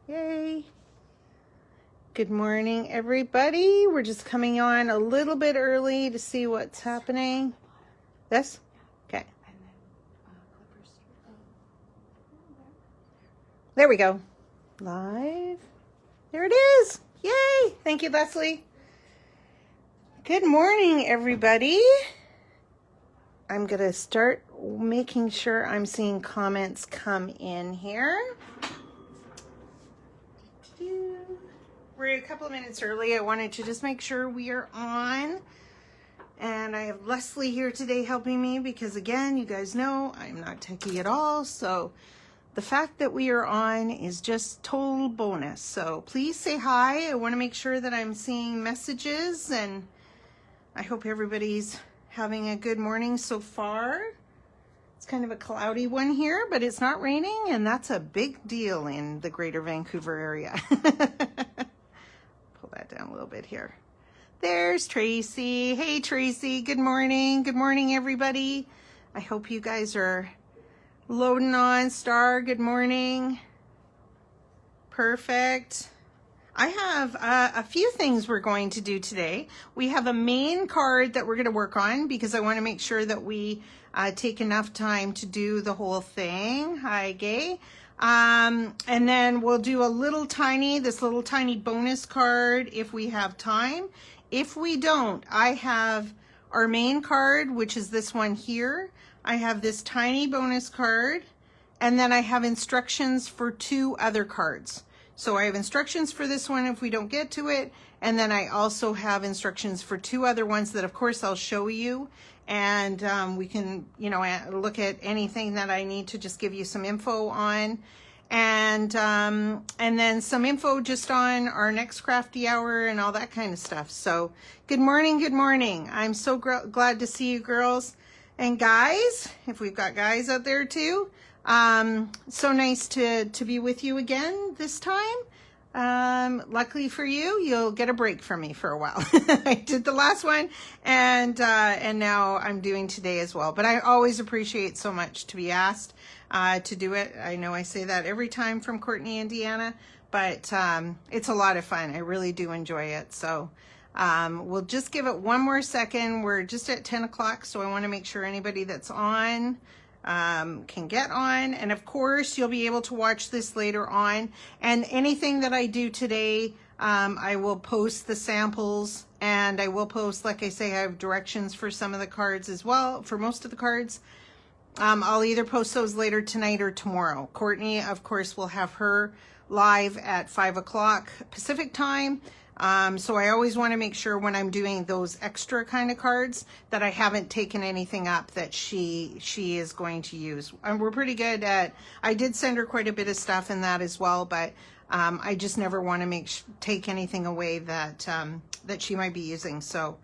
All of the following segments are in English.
Yay. Good morning, everybody. We're just coming on a little bit early to see what's happening. This? Okay. There we go. Live. There it is. Yay. Thank you, Leslie. Good morning, everybody. I'm going to start making sure I'm seeing comments come in here. We're a couple of minutes early. I wanted to just make sure we are on. And I have Leslie here today helping me because, again, you guys know I'm not techie at all. So the fact that we are on is just total bonus. So please say hi. I want to make sure that I'm seeing messages, and I hope everybody's having a good morning so far. It's kind of a cloudy one here, but it's not raining, and that's a big deal in the greater Vancouver area. Pull that down a little bit here. There's Tracy. Hey, Tracy. Good morning. Good morning, everybody. I hope you guys are loading on. Star, good morning. Perfect. I have a few things we're going to do today. We have a main card that we're going to work on because I want to make sure that we take enough time to do the whole thing. Hi, Gay. And then we'll do this little tiny bonus card if we have time. If we don't, I have our main card, which is this one here. I have this tiny bonus card, and then I have instructions for 2 other cards. So I have instructions for this one if we don't get to it, and then I also have instructions for 2 other ones that, of course, I'll show you, and we can, look at anything that I need to just give you some info on, and then some info just on our next Crafty Hour and all that kind of stuff. So good morning, good morning. I'm so glad to see you girls and guys, if we've got guys out there too. So nice to be with you again this time. Luckily for you, you'll get a break from me for a while. I did the last one, and now I'm doing today as well. But I always appreciate so much to be asked to do it. I know I say that every time from Courtney and Deanna, but it's a lot of fun. I really do enjoy it. So we'll just give it one more second. We're just at 10 o'clock, so I want to make sure anybody that's on can get on, and of course you'll be able to watch this later on, and anything that I do today, I will post the samples, and I will post, like I say, I have directions for some of the cards as well, for most of the cards. I'll either post those later tonight or tomorrow. Courtney, of course, will have her live at 5 o'clock Pacific time. So I always want to make sure when I'm doing those extra kind of cards that I haven't taken anything up that she is going to use. And we're pretty good at, I did send her quite a bit of stuff in that as well, but I just never want to take anything away that that she might be using. So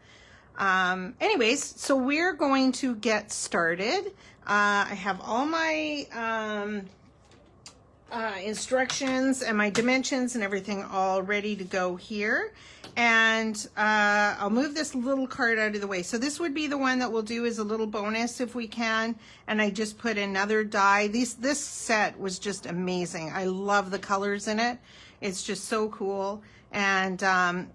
anyways, so we're going to get started. I have all my instructions and my dimensions and everything all ready to go here, and I'll move this little card out of the way. So this would be the one that we'll do as a little bonus if we can, and I just put another die. This set was just amazing. I love the colors in it. It's just so cool. And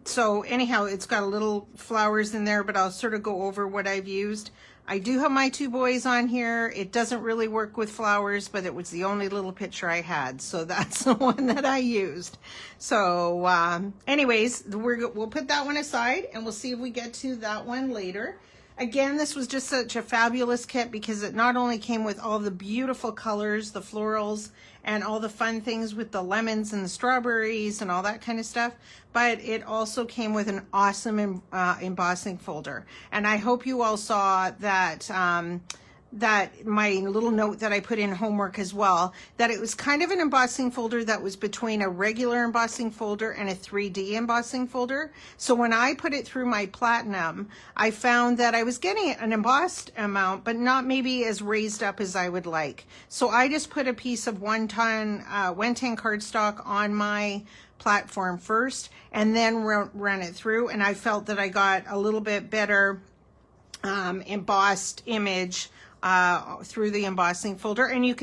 so anyhow, it's got a little flowers in there, but I'll sort of go over what I've used. I do have my 2 boys on here. It doesn't really work with flowers, but it was the only little picture I had, so that's the one that I used. So anyways, we'll put that one aside, and we'll see if we get to that one later. Again, this was just such a fabulous kit because it not only came with all the beautiful colors, the florals, and all the fun things with the lemons and the strawberries and all that kind of stuff, but it also came with an awesome embossing folder. And I hope you all saw that that my little note that I put in homework as well, that it was kind of an embossing folder that was between a regular embossing folder and a 3D embossing folder. So when I put it through my platinum, I found that I was getting an embossed amount, but not maybe as raised up as I would like. So I just put a piece of 110 cardstock on my platform first, and then ran it through, and I felt that I got a little bit better embossed image through the embossing folder. And you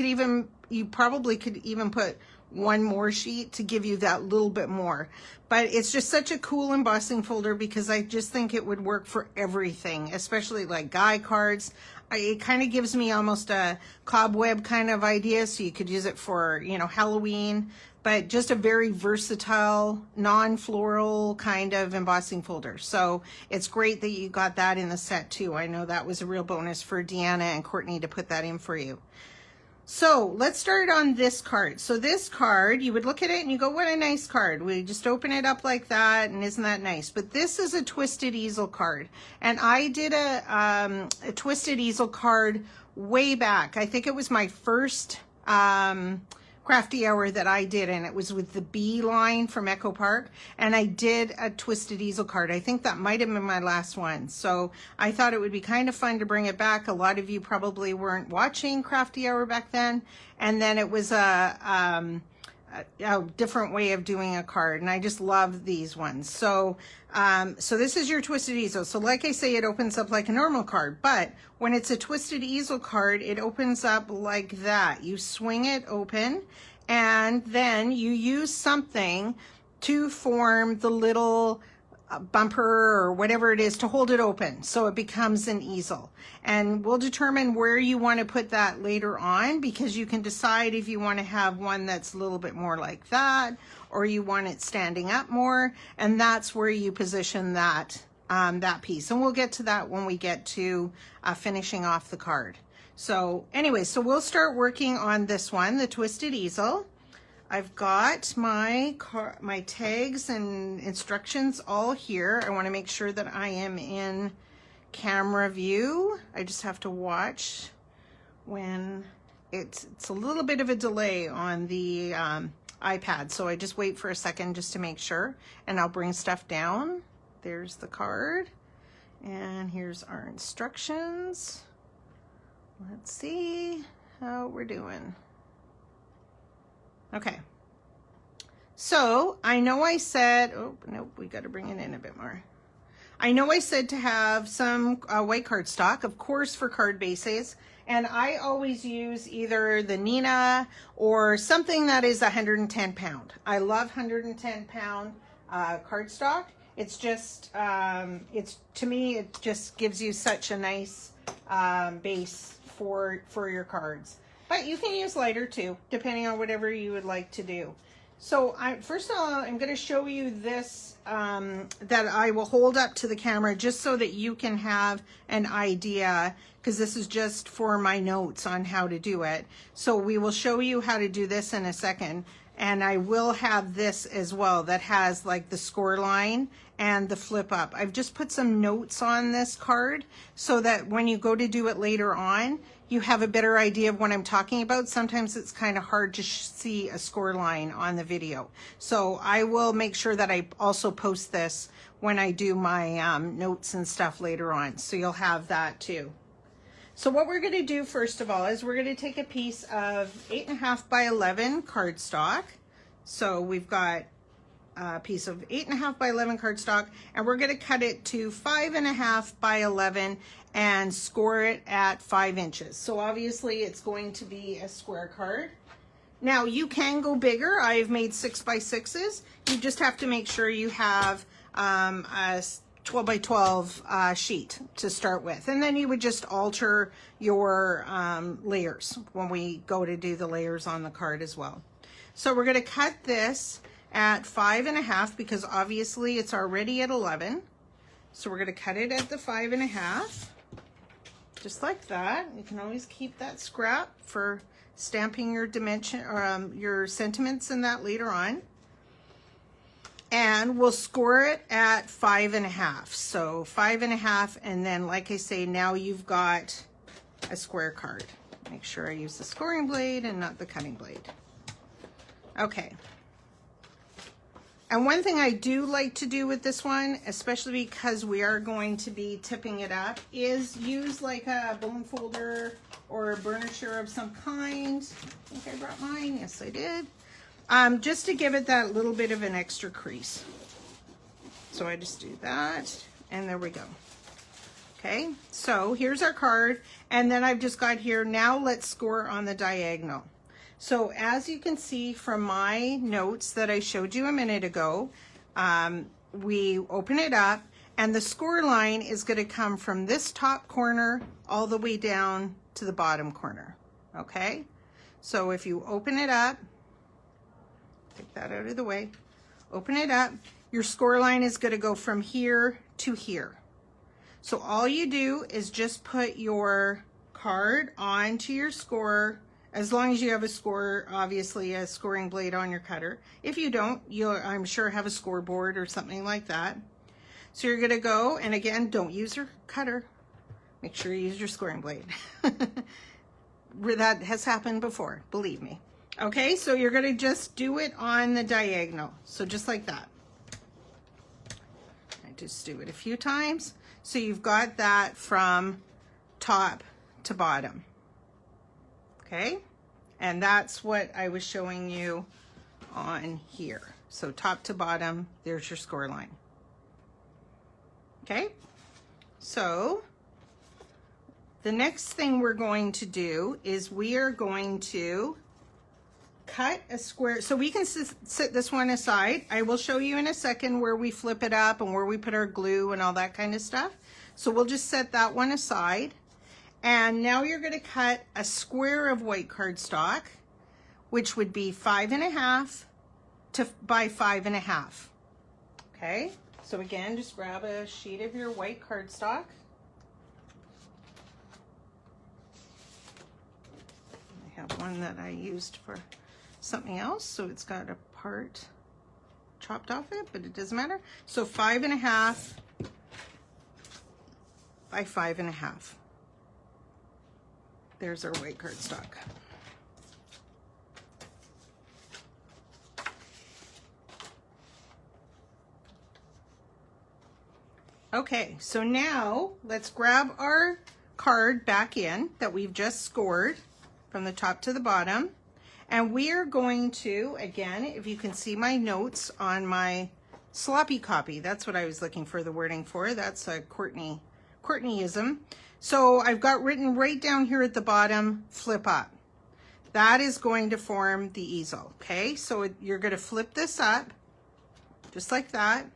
probably could even put one more sheet to give you that little bit more. But it's just such a cool embossing folder because I just think it would work for everything, especially like guy cards. It kind of gives me almost a cobweb kind of idea, so you could use it for, you know, Halloween, but just a very versatile, non-floral kind of embossing folder. So it's great that you got that in the set too. I know that was a real bonus for Deanna and Courtney to put that in for you. So let's start on this card. So this card, you would look at it and you go, what a nice card. We just open it up like that, and isn't that nice? But this is a twisted easel card. And I did a twisted easel card way back. I think it was my first Crafty Hour that I did, and it was with the bee line from Echo Park, and I did a twisted easel card. I think that might have been my last one, so I thought it would be kind of fun to bring it back. A lot of you probably weren't watching Crafty Hour back then, and then it was a different way of doing a card, and I just love these ones. So so this is your twisted easel. So like I say, it opens up like a normal card, but when it's a twisted easel card, it opens up like that. You swing it open, and then you use something to form the little bumper or whatever it is to hold it open, so it becomes an easel. And we'll determine where you want to put that later on, because you can decide if you want to have one that's a little bit more like that, or you want it standing up more, and that's where you position that that piece. And we'll get to that when we get to finishing off the card. So anyway, so we'll start working on this one, the twisted easel. I've got my tags and instructions all here. I want to make sure that I am in camera view. I just have to watch when it's a little bit of a delay on the iPad, so I just wait for a second just to make sure, and I'll bring stuff down. There's the card, and here's our instructions. Let's see how we're doing. Okay, so I know I said, oh, nope, we got to bring it in a bit more. I know I said to have some white cardstock, of course, for card bases, and I always use either the Nina or something that is 110 pound. I love 110 pound cardstock. It's just, to me, it just gives you such a nice base for your cards. But you can use lighter too, depending on whatever you would like to do. So first of all, I'm going to show you this that I will hold up to the camera just so that you can have an idea, because this is just for my notes on how to do it. So we will show you how to do this in a second. And I will have this as well that has like the score line and the flip up. I've just put some notes on this card so that when you go to do it later on, you have a better idea of what I'm talking about. Sometimes it's kind of hard to see a score line on the video. So I will make sure that I also post this when I do my notes and stuff later on. So you'll have that too. So what we're going to do first of all is we're going to take a piece of 8.5 by 11 cardstock. So we've got a piece of 8.5 by 11 cardstock, and we're going to cut it to 5.5 by 11 and score it at 5 inches. So obviously it's going to be a square card. Now you can go bigger. I've made 6 by 6s. You just have to make sure you have a 12 by 12 sheet to start with, and then you would just alter your layers when we go to do the layers on the card as well. So we're going to cut this at 5.5 because obviously it's already at 11. So we're going to cut it at the 5.5, just like that. You can always keep that scrap for stamping your dimension or your sentiments in that later on. And we'll score it at 5.5. So 5.5, and then like I say, now you've got a square card. Make sure I use the scoring blade and not the cutting blade. Okay. And one thing I do like to do with this one, especially because we are going to be tipping it up, is use like a bone folder or a burnisher of some kind. I think I brought mine. Yes, I did. Just to give it that little bit of an extra crease. So I just do that, and there we go. Okay, so here's our card, and then I've just got here, now let's score on the diagonal. So as you can see from my notes that I showed you a minute ago, we open it up and the score line is going to come from this top corner all the way down to the bottom corner. Okay, so if you open it up, take that out of the way, open it up, your score line is going to go from here to here. So all you do is just put your card onto your score, as long as you have a score, obviously a scoring blade on your cutter. If you don't, you'll, I'm sure, have a scoreboard or something like that. So you're gonna go, and again, don't use your cutter. Make sure you use your scoring blade. That has happened before, believe me. Okay, so you're gonna just do it on the diagonal. So just like that. I just do it a few times. So you've got that from top to bottom. Okay, and that's what I was showing you on here. So top to bottom, there's your score line. Okay, so the next thing we're going to do is we are going to cut a square. So we can sit this one aside. I will show you in a second where we flip it up and where we put our glue and all that kind of stuff. So we'll just set that one aside. And now you're going to cut a square of white cardstock, which would be 5.5 by 5.5. Okay, so again, just grab a sheet of your white cardstock. I have one that I used for something else, so it's got a part chopped off it, but it doesn't matter. So 5.5 by 5.5. There's our white cardstock. Okay, so now let's grab our card back in that we've just scored from the top to the bottom. And we are going to, again, if you can see my notes on my sloppy copy, that's what I was looking for the wording for. That's a Courtneyism. So I've got written right down here at the bottom, flip up. That is going to form the easel, okay? So you're gonna flip this up, just like that.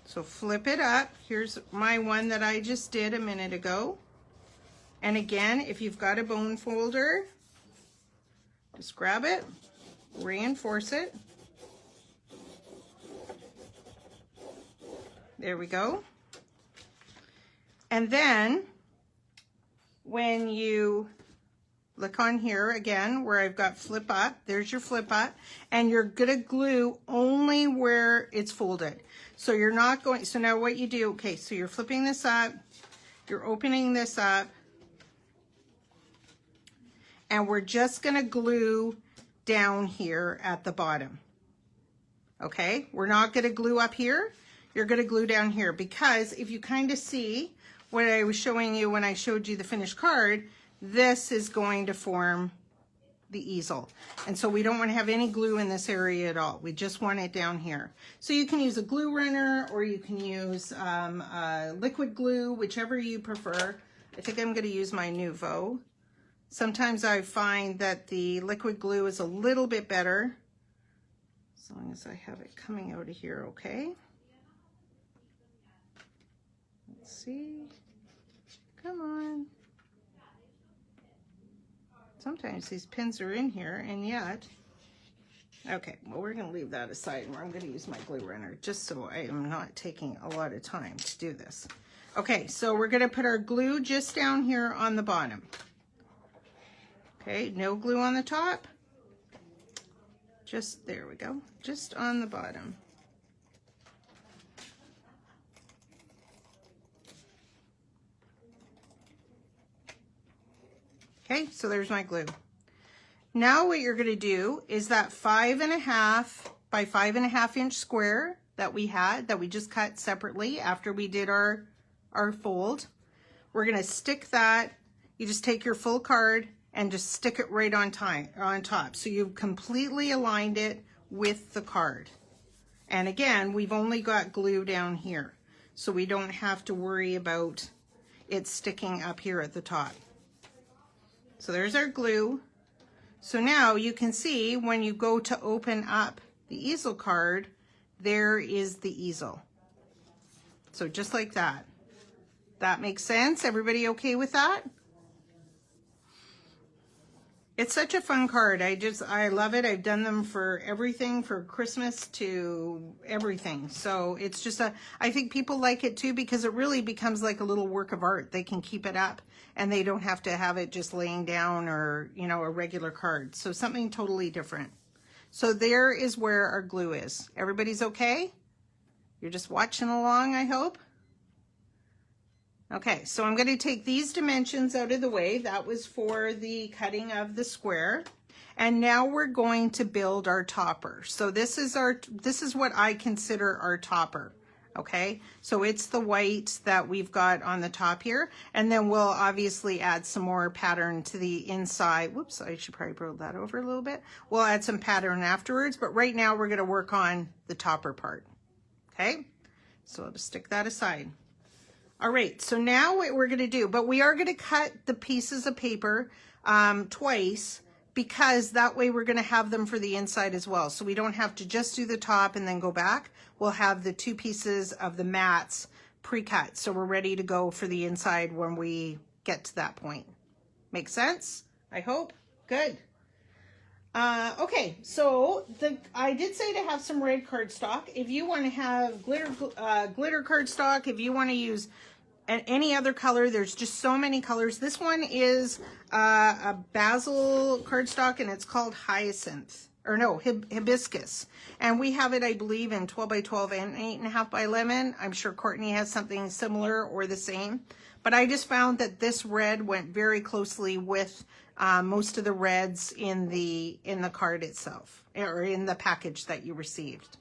So flip it up. Here's my one that I just did a minute ago. And again, if you've got a bone folder, just grab it, reinforce it. There we go. And then when you look on here again where I've got flip up, there's your flip up, and you're gonna glue only where it's folded. So you're not going, so now what you do, okay, so you're flipping this up, you're opening this up, and we're just gonna glue down here at the bottom. Okay, we're not gonna glue up here, you're gonna glue down here, because if you kind of see what I was showing you when I showed you the finished card, this is going to form the easel. And so we don't want to have any glue in this area at all. We just want it down here. So you can use a glue runner, or you can use liquid glue, whichever you prefer. I think I'm going to use my Nouveau. Sometimes I find that the liquid glue is a little bit better, as long as I have it coming out of here, okay? Let's see. Come on. Sometimes these pins are in here, and yet, okay, well, we're going to leave that aside, and I'm going to use my glue runner just so I am not taking a lot of time to do this. Okay, so we're going to put our glue just down here on the bottom. Okay, no glue on the top. Just, there we go, just on the bottom. Okay, so there's my glue. Now what you're gonna do is that 5.5 by 5.5 inch square that we had, that we just cut separately after we did our fold, we're gonna stick that, you just take your full card and just stick it right on top. So you've completely aligned it with the card. And again, we've only got glue down here, so we don't have to worry about it sticking up here at the top. So there's our glue. So now you can see when you go to open up the easel card, there is the easel. So just like that. That makes sense? Everybody okay with that? It's such a fun card. I love it. I've done them for everything, for Christmas to everything. So it's just I think people like it too because it really becomes like a little work of art. They can keep it up and they don't have to have it just laying down or, you know, a regular card. So something totally different. So there is where our glue is. Everybody's okay? You're just watching along, I hope? Okay, so I'm going to take these dimensions out of the way. That was for the cutting of the square. And now we're going to build our topper. So this is what I consider our topper. Okay, so it's the white that we've got on the top here. And then we'll obviously add some more pattern to the inside. Whoops, I should probably roll that over a little bit. We'll add some pattern afterwards, but right now we're going to work on the topper part. Okay, so I'll just stick that aside. All right, so now what we're going to do, but we are going to cut the pieces of paper twice because that way we're going to have them for the inside as well. So we don't have to just do the top and then go back. We'll have the two pieces of the mats pre-cut. So we're ready to go for the inside when we get to that point. Make sense? I hope. Good. Okay, so I did say to have some red cardstock. If you want to have glitter cardstock, if you want to use any other color, there's just so many colors. This one is a basil cardstock and it's called hyacinth, or no, hibiscus. And we have it, I believe, in 12 by 12 and 8.5 by 11. I'm sure Courtney has something similar or the same. But I just found that this red went very closely with most of the reds in the card itself, or in the package that you received.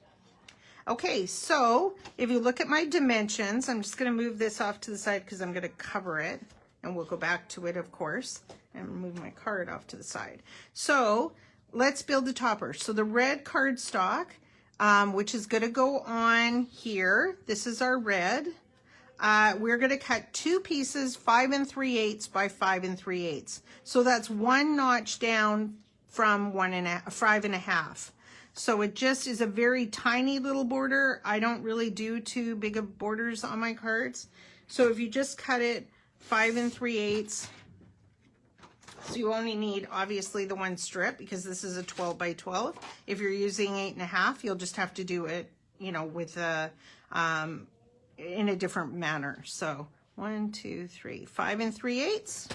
Okay, so if you look at my dimensions, I'm just going to move this off to the side because I'm going to cover it, and we'll go back to it, of course, and move my card off to the side. So let's build the topper. So the red cardstock, which is going to go on here. This is our red. We're going to cut two pieces 5 3/8 by 5 3/8. So that's one notch down from 5 1/2. So it just is a very tiny little border. I don't really do too big of borders on my cards. So if you just cut it 5 3/8, so you only need obviously the one strip because this is a 12 by 12. If you're using 8.5, you'll just have to do it, you know, with a in a different manner. So 1 2 3 5 3/8,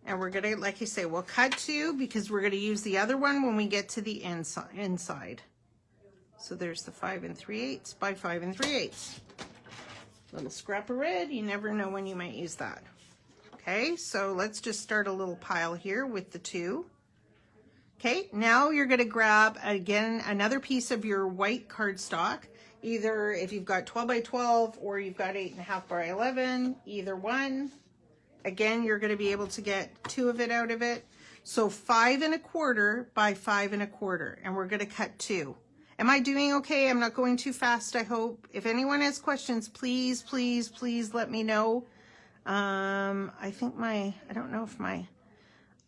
and we're gonna, like I say, we'll cut two because we're gonna use the other one when we get to the inside. So there's the 5 3/8 by 5 3/8. Little scrap of red, you never know when you might use that. Okay, so let's just start a little pile here with the two. Okay, now you're gonna grab again another piece of your white cardstock. Either if you've got 12 by 12 or you've got 8.5 by 11, either one. Again, you're going to be able to get two of it out of it. So 5 1/4 by 5 1/4, and we're going to cut two. Am I doing okay? I'm not going too fast, I hope. If anyone has questions, please, please, please let me know. I think I don't know if my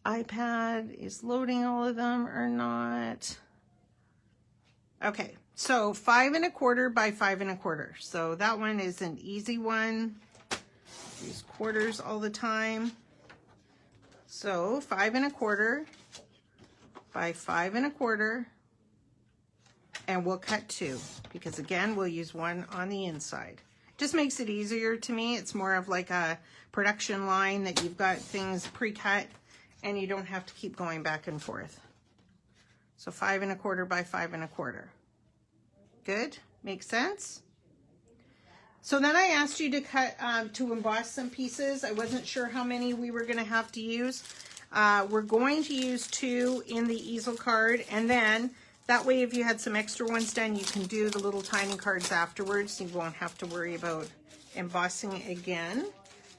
iPad is loading all of them or not. Okay. So 5 1/4 by 5 1/4. So that one is an easy one. Use quarters all the time. So 5 1/4 by 5 1/4, and we'll cut two because again we'll use one on the inside. Just makes it easier to me. It's more of like a production line that you've got things pre-cut and you don't have to keep going back and forth. So 5 1/4 by 5 1/4. Good, makes sense. So then I asked you to cut, to emboss some pieces. I wasn't sure how many we were gonna have to use. We're going to use 2 in the easel card, and then that way if you had some extra ones done, you can do the little tiny cards afterwards. You won't have to worry about embossing again.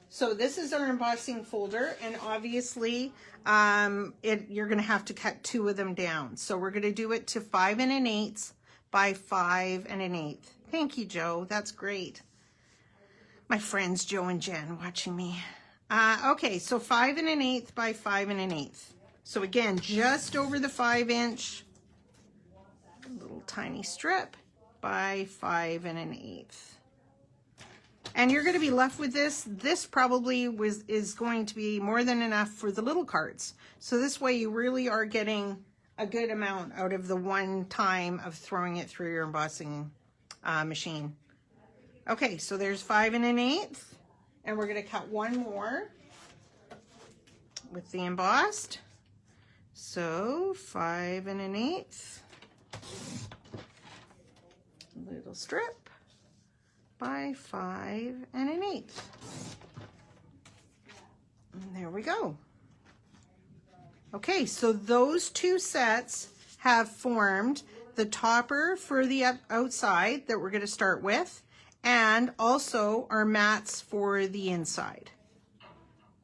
So this is our embossing folder, and obviously you're gonna have to cut 2 of them down. So we're gonna do it to 5 1/8 by 5 1/8. Thank you, Joe. That's great. My friends Joe and Jen watching me. Okay, so 5 1/8 by 5 1/8. So again, just over the 5-inch, little tiny strip by 5 1/8. And you're going to be left with this. This probably is going to be more than enough for the little cards. So this way you really are getting a good amount out of the one time of throwing it through your embossing machine. Okay, so there's 5 1/8, and we're going to cut one more with the embossed. So 5 1/8, little strip by 5 1/8. And there we go. Okay, so those two sets have formed the topper for the outside that we're going to start with, and also our mats for the inside.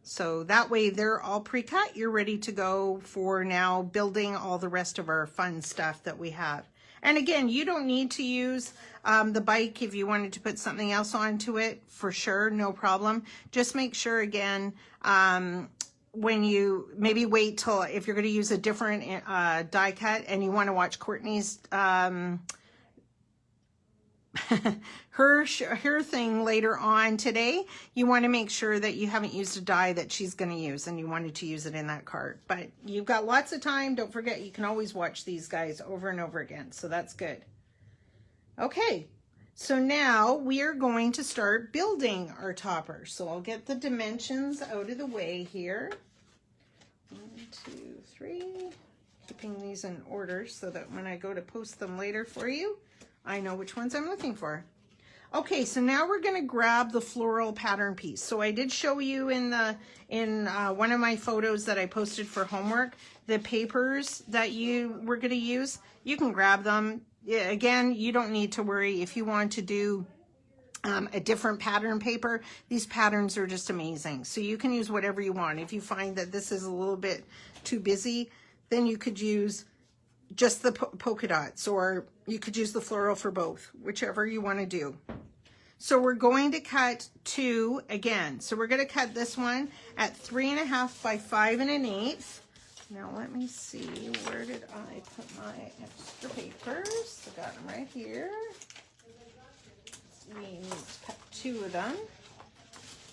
So that way they're all pre-cut. You're ready to go for now building all the rest of our fun stuff that we have. And again, you don't need to use the bike if you wanted to put something else onto it, for sure, no problem. Just make sure, again, when you maybe wait till, if you're going to use a different die cut and you want to watch Courtney's her thing later on today, you want to make sure that you haven't used a die that she's going to use and you wanted to use it in that card. But you've got lots of time. Don't forget, you can always watch these guys over and over again. So that's good. Okay, so now we are going to start building our topper. So I'll get the dimensions out of the way here. 1, 2, 3. Keeping these in order so that when I go to post them later for you, I know which ones I'm looking for. Okay, so now we're going to grab the floral pattern piece. So I did show you in one of my photos that I posted for homework, the papers that you were going to use. You can grab them. Yeah, again, you don't need to worry if you want to do a different pattern paper. These patterns are just amazing. So you can use whatever you want. If you find that this is a little bit too busy, then you could use just the polka dots, or you could use the floral for both, whichever you want to do. So we're going to cut two again. So we're going to cut this one at 3 1/2 by 5 1/8. Now let me see, where did I put my extra papers? I got them right here. We need to cut two of them.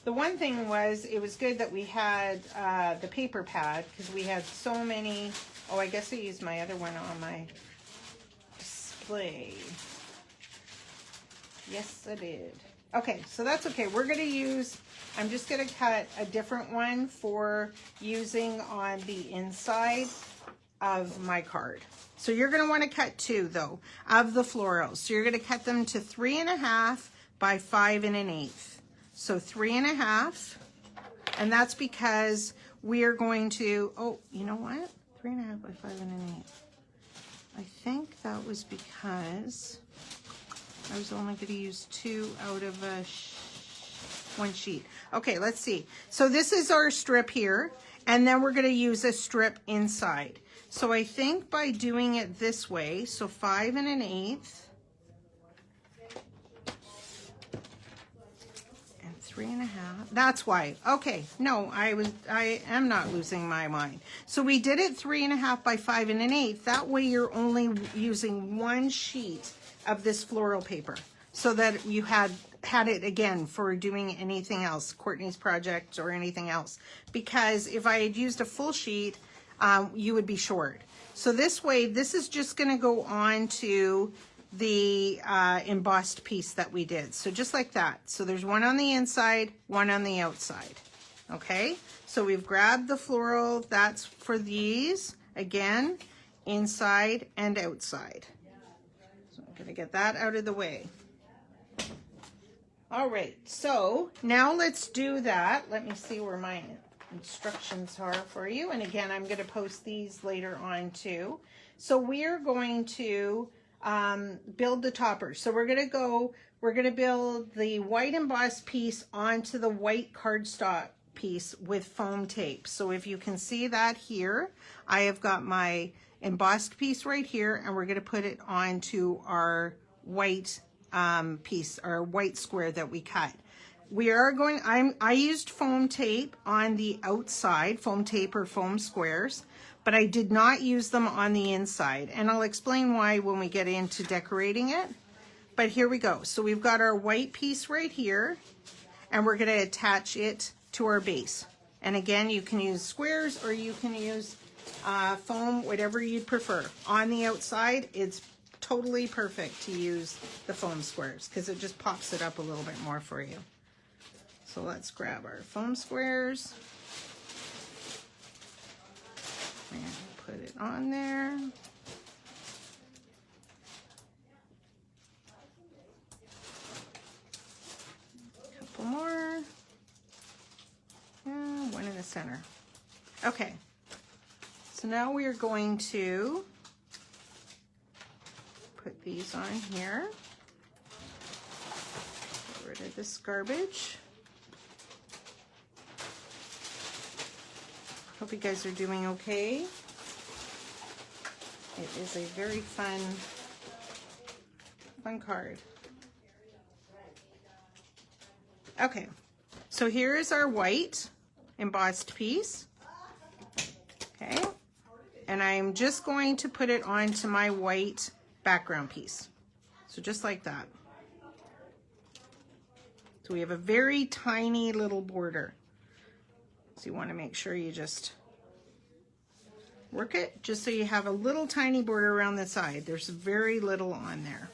The one thing was, it was good that we had the paper pad, because we had so many. Oh, I guess I used my other one on my display. Yes, I did. Okay, so that's okay. We're going to use, I'm just going to cut a different one for using on the inside of my card. So you're going to want to cut two, though, of the florals. So you're going to cut them to 3 1/2 by 5 1/8. So 3 1/2, and that's because we are going to, oh, you know what? 3 1/2 by 5 1/8. I think that was because I was only going to use two out of one sheet. Okay, let's see. So this is our strip here, and then we're going to use a strip inside. So I think by doing it this way, so 5 1/8 and 3 1/2. That's why. Okay, no, I am not losing my mind. So we did it 3 1/2 by 5 1/8. That way you're only using one sheet of this floral paper, so that you had it again for doing anything else, Courtney's project or anything else. Because if I had used a full sheet, you would be short. So this way, this is just going to go on to the embossed piece that we did. So just like that. So there's one on the inside, one on the outside. Okay, so we've grabbed the floral. That's for these, again, inside and outside. So I'm going to get that out of the way. All right, so now let's do that. Let me see where my instructions are for you. And again, I'm going to post these later on too. So we're going to build the topper. So we're going to build the white embossed piece onto the white cardstock piece with foam tape. So if you can see that here, I have got my embossed piece right here, and we're going to put it onto our white piece, our white square that we cut. We are going, I used foam tape on the outside, foam tape or foam squares, but I did not use them on the inside. And I'll explain why when we get into decorating it. But here we go. So we've got our white piece right here, and we're going to attach it to our base. And again, you can use squares or you can use foam, whatever you'd prefer. On the outside, it's totally perfect to use the foam squares because it just pops it up a little bit more for you. So let's grab our foam squares and put it on there. A couple more. And one in the center. Okay. So now we are going to put these on here. Get rid of this garbage. Hope you guys are doing okay. It is a very fun card. Okay, so here is our white embossed piece. Okay, and I'm just going to put it onto my white background piece. So just like that. So we have a very tiny little border. So you want to make sure you just work it just so you have a little tiny border around the side. There's very little on there.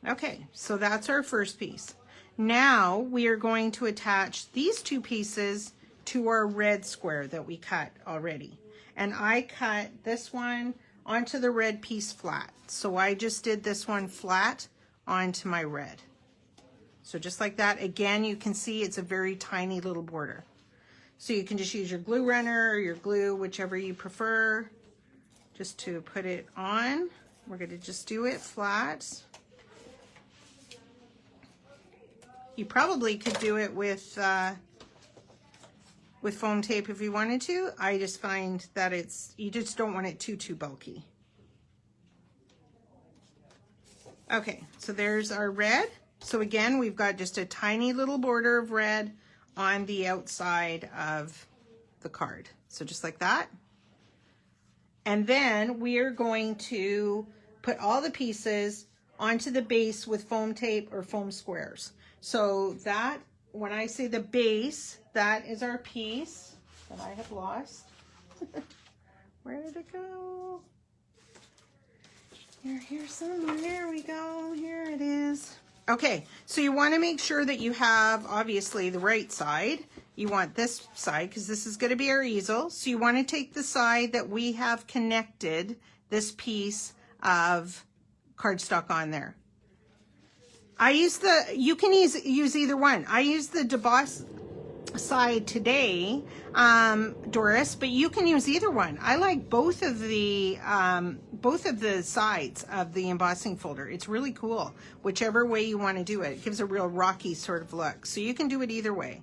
Okay, so that's our first piece. Now we are going to attach these two pieces to our red square that we cut already. And I cut this one onto the red piece flat. So I just did this one flat onto my red. So just like that, again, you can see it's a very tiny little border. So you can just use your glue runner or your glue, whichever you prefer, just to put it on. We're going to just do it flat. You probably could do it with foam tape if you wanted to. I just find that you just don't want it too bulky. Okay, so there's our red. So again, we've got just a tiny little border of red on the outside of the card. So just like that. And then we are going to put all the pieces onto the base with foam tape or foam squares. So that, when I say the base, that is our piece that I have lost. Where did it go? Here somewhere. There we go. Here it is. Okay, so you want to make sure that you have, obviously, the right side. You want this side because this is going to be our easel. So you want to take the side that we have connected this piece of cardstock on there. You can use either one. I use the deboss side today, Doris, but you can use either one. I like both of the sides of the embossing folder. It's really cool, whichever way you want to do it. It gives a real rocky sort of look. So you can do it either way.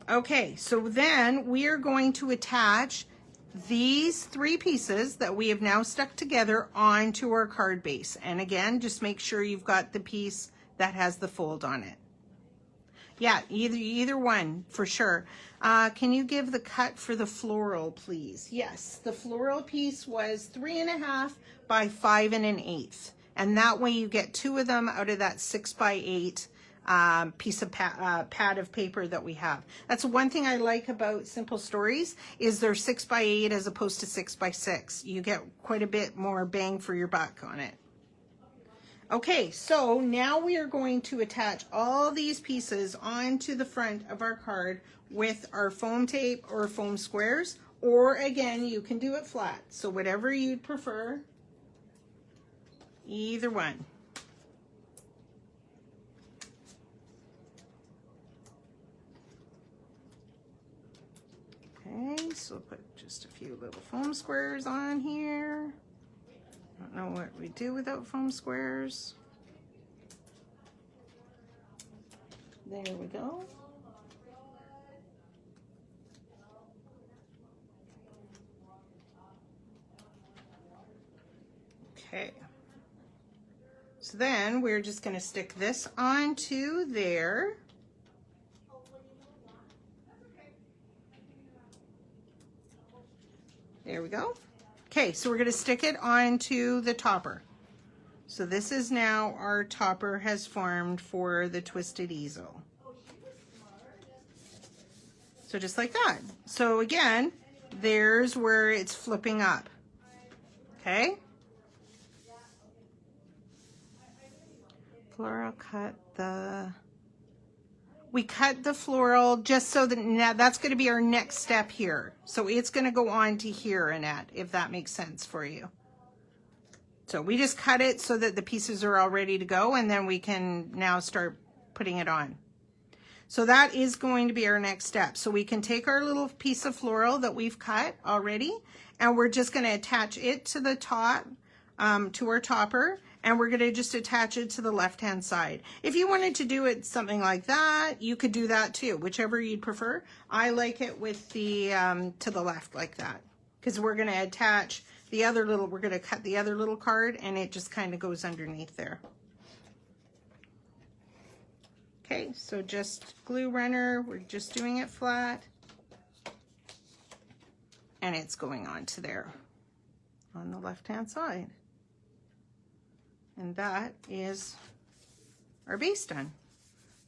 Okay, so then we are going to attach these three pieces that we have now stuck together onto our card base. And again, just make sure you've got the piece that has the fold on it. Yeah, either one for sure. Can you give the cut for the floral, please? Yes, the floral piece was 3.5 by 5 1/8. And that way you get two of them out of that 6 by 8 piece of pad of paper that we have. That's one thing I like about Simple Stories is they're 6 by 8 as opposed to 6 by 6. You get quite a bit more bang for your buck on it. Okay, so now we are going to attach all these pieces onto the front of our card with our foam tape or foam squares, or again, you can do it flat. So whatever you'd prefer, either one. Okay, so put just a few little foam squares on here. Don't know what we do without foam squares. There we go. Okay. So then we're just going to stick this onto there. There we go. Okay, so we're going to stick it onto the topper. So this is now our topper has formed for the twisted easel. So just like that. So again, there's where it's flipping up. Okay? Floral cut the... We cut the floral just so that now that's going to be our next step here. So it's going to go on to here, Annette, if that makes sense for you. So we just cut it so that the pieces are all ready to go, and then we can now start putting it on. So that is going to be our next step. So we can take our little piece of floral that we've cut already, and we're just going to attach it to the top, to our topper. And we're going to just attach it to the left-hand side. If you wanted to do it something like that, you could do that too, whichever you'd prefer. I like it with the to the left like that, because we're going to attach the other little, we're going to cut the other little card, and it just kind of goes underneath there. Okay, so just glue runner, we're just doing it flat, and it's going on to there on the left-hand side. And that is our base done.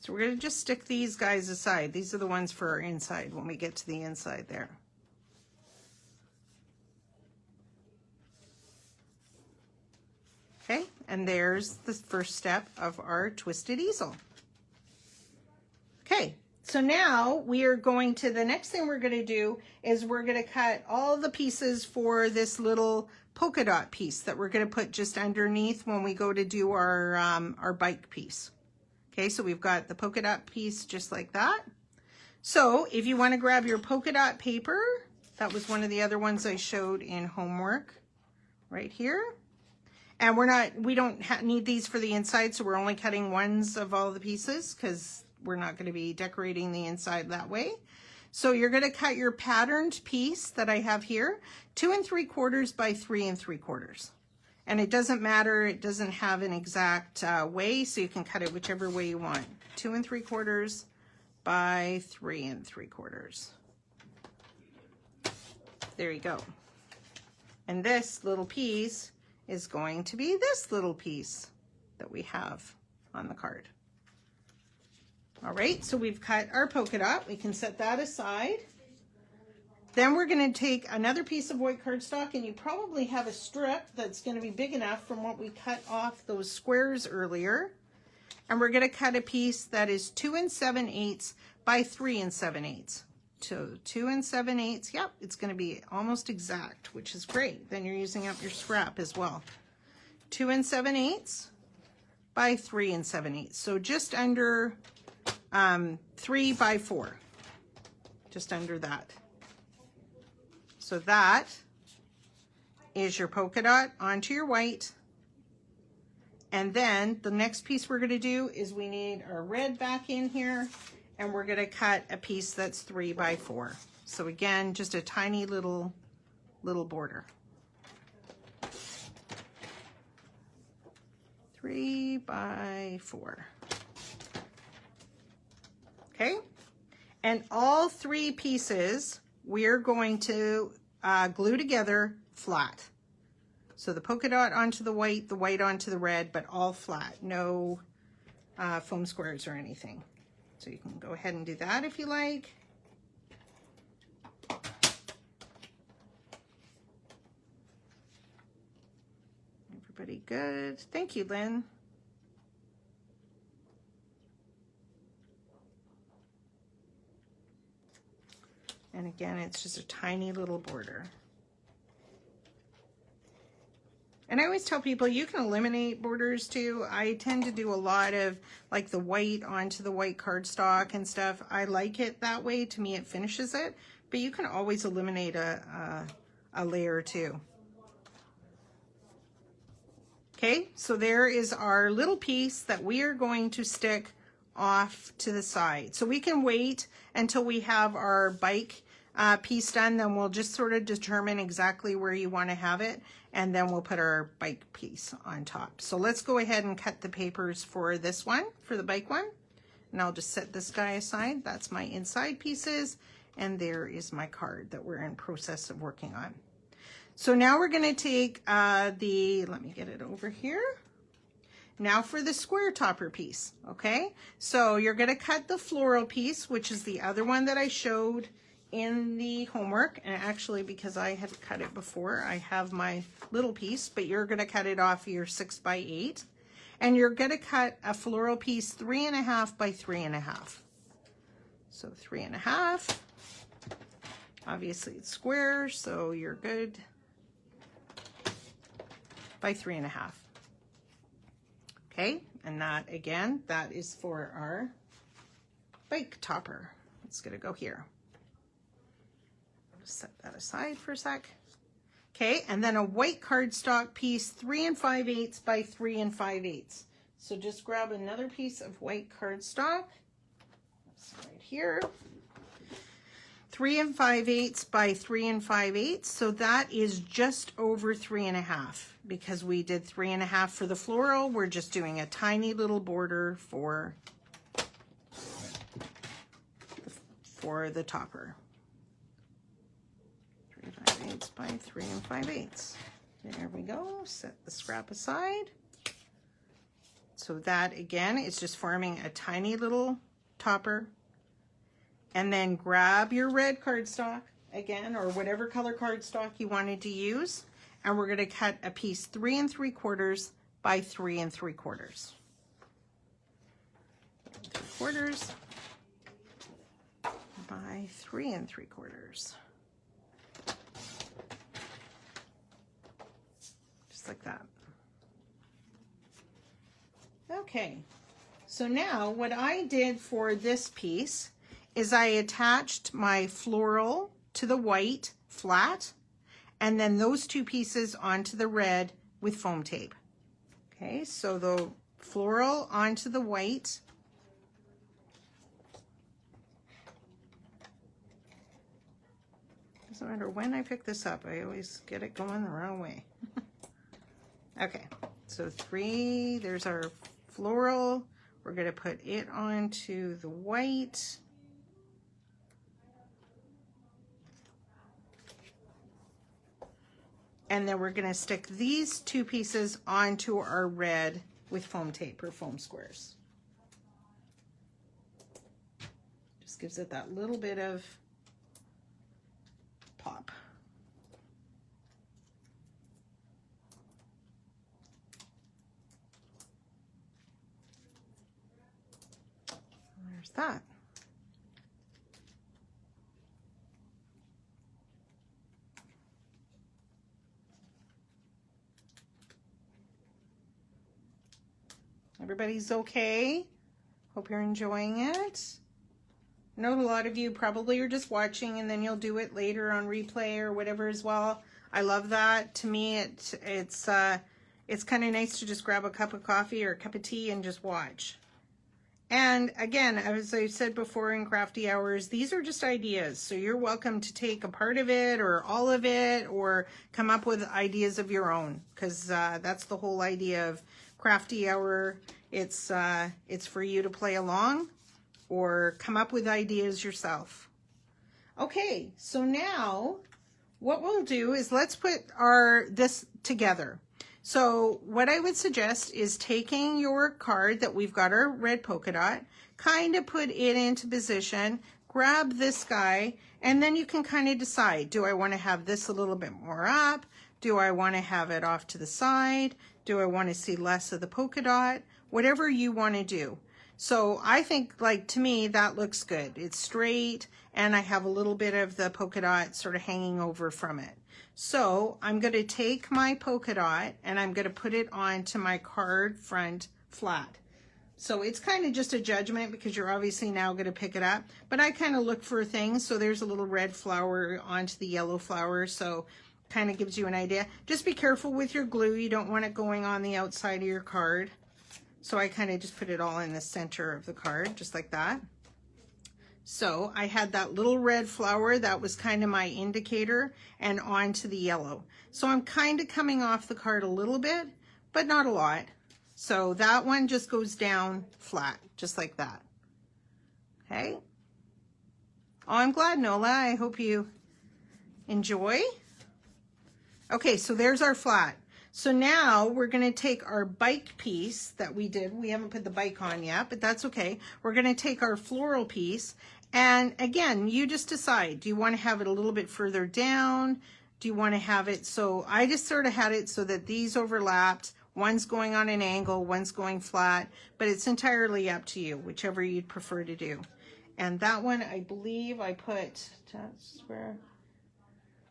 So we're going to just stick these guys aside. These are the ones for our inside when we get to the inside there. Okay, and there's the first step of our twisted easel. Okay, so now we are going to, the next thing we're going to do is we're going to cut all the pieces for this little polka dot piece that we're going to put just underneath when we go to do our bike piece. Okay, so we've got the polka dot piece just like that. So if you want to grab your polka dot paper, that was one of the other ones I showed in homework right here. And we don't need these for the inside, so we're only cutting ones of all the pieces because we're not going to be decorating the inside that way. So you're going to cut your patterned piece that I have here, 2 3/4 by 3 3/4. And it doesn't matter, it doesn't have an exact way, so you can cut it whichever way you want. 2 3/4 by 3 3/4. There you go. And this little piece is going to be this little piece that we have on the card. All right, so we've cut our polka dot. We can set that aside. Then we're going to take another piece of white cardstock, and you probably have a strip that's going to be big enough from what we cut off those squares earlier. And we're going to cut a piece that is 2 7/8 by 3 7/8. So 2 7/8, yep, it's going to be almost exact, which is great. Then you're using up your scrap as well. 2 7/8 by 3 7/8. So just under 3 by 4, just under that. So that is your polka dot onto your white. And then the next piece we're going to do is we need our red back in here, and we're going to cut a piece that's 3 by 4. So again, just a tiny little border. 3 by 4. Okay, and all 3 pieces we're going to glue together flat. So the polka dot onto the white onto the red, but all flat, no foam squares or anything. So you can go ahead and do that if you like. Everybody good? Thank you, Lynn. And again, it's just a tiny little border. And I always tell people you can eliminate borders too. I tend to do a lot of like the white onto the white cardstock and stuff. I like it that way. To me, it finishes it. But you can always eliminate a layer too. Okay, so there is our little piece that we are going to stick off to the side. So we can wait until we have our bike piece done, then we'll just sort of determine exactly where you want to have it, and then we'll put our bike piece on top. So let's go ahead and cut the papers for this one, for the bike one. And I'll just set this guy aside. That's my inside pieces, and there is my card that we're in process of working on. So now we're going to take let me get it over here. Now for the square topper piece, okay? So you're going to cut the floral piece, which is the other one that I showed in the homework. And actually, because I had cut it before, I have my little piece, but you're going to cut it off your 6 by 8. And you're going to cut a floral piece 3.5 by 3.5. So 3.5. Obviously it's square, so you're good. By 3.5. Okay, and that again, that is for our bike topper. It's gonna go here. Just set that aside for a sec. Okay, and then a white cardstock piece, 3 5/8 by 3 5/8. So just grab another piece of white cardstock. That's right here. 3 5/8 by 3 5/8. So that is just over 3.5. Because we did 3.5 for the floral, we're just doing a tiny little border for the topper. 3 5/8 by 3 5/8. There we go. Set the scrap aside. So that again is just forming a tiny little topper. And then grab your red cardstock again, or whatever color cardstock you wanted to use. And we're going to cut a piece 3 3/4 by 3 3/4. 3/4 by 3 3/4. Just like that. Okay, so now what I did for this piece is I attached my floral to the white flat, and then those two pieces onto the red with foam tape. Okay, so the floral onto the white. Doesn't matter when I pick this up, I always get it going the wrong way. Okay, so 3, there's our floral. We're gonna put it onto the white. And then we're going to stick these two pieces onto our red with foam tape or foam squares. Just gives it that little bit of pop. There's that. Everybody's okay? Hope you're enjoying it. I know a lot of you probably are just watching and then you'll do it later on replay or whatever as well. I love that. To me, it's kind of nice to just grab a cup of coffee or a cup of tea and just watch. And again, as I said before in Crafty Hours, these are just ideas. So you're welcome to take a part of it or all of it or come up with ideas of your own, because that's the whole idea of Crafty Hour. It's for you to play along or come up with ideas yourself. Okay, so now what we'll do is let's put this together. So what I would suggest is taking your card that we've got our red polka dot, kind of put it into position, grab this guy, and then you can kind of decide, do I want to have this a little bit more up? Do I want to have it off to the side? Do I want to see less of the polka dot? Whatever you want to do. So I think, like, to me, that looks good. It's straight, and I have a little bit of the polka dot sort of hanging over from it. So I'm going to take my polka dot and I'm going to put it onto my card front flat. So it's kind of just a judgment because you're obviously now going to pick it up. But I kind of look for things. So there's a little red flower onto the yellow flower. So kind of gives you an idea. Just be careful with your glue. You don't want it going on the outside of your card. So I kind of just put it all in the center of the card, just like that. So I had that little red flower, that was kind of my indicator, and onto the yellow. So I'm kind of coming off the card a little bit, but not a lot. So that one just goes down flat, just like that. Okay. Oh, I'm glad, Nola. I hope you enjoy. Okay, so there's our flat. So now we're going to take our bike piece that we did. We haven't put the bike on yet, but that's okay. We're going to take our floral piece. And again, you just decide, do you want to have it a little bit further down? Do you want to have it, so I just sort of had it so that these overlapped. One's going on an angle, one's going flat, but it's entirely up to you, whichever you'd prefer to do. And that one, I believe I put, that's where,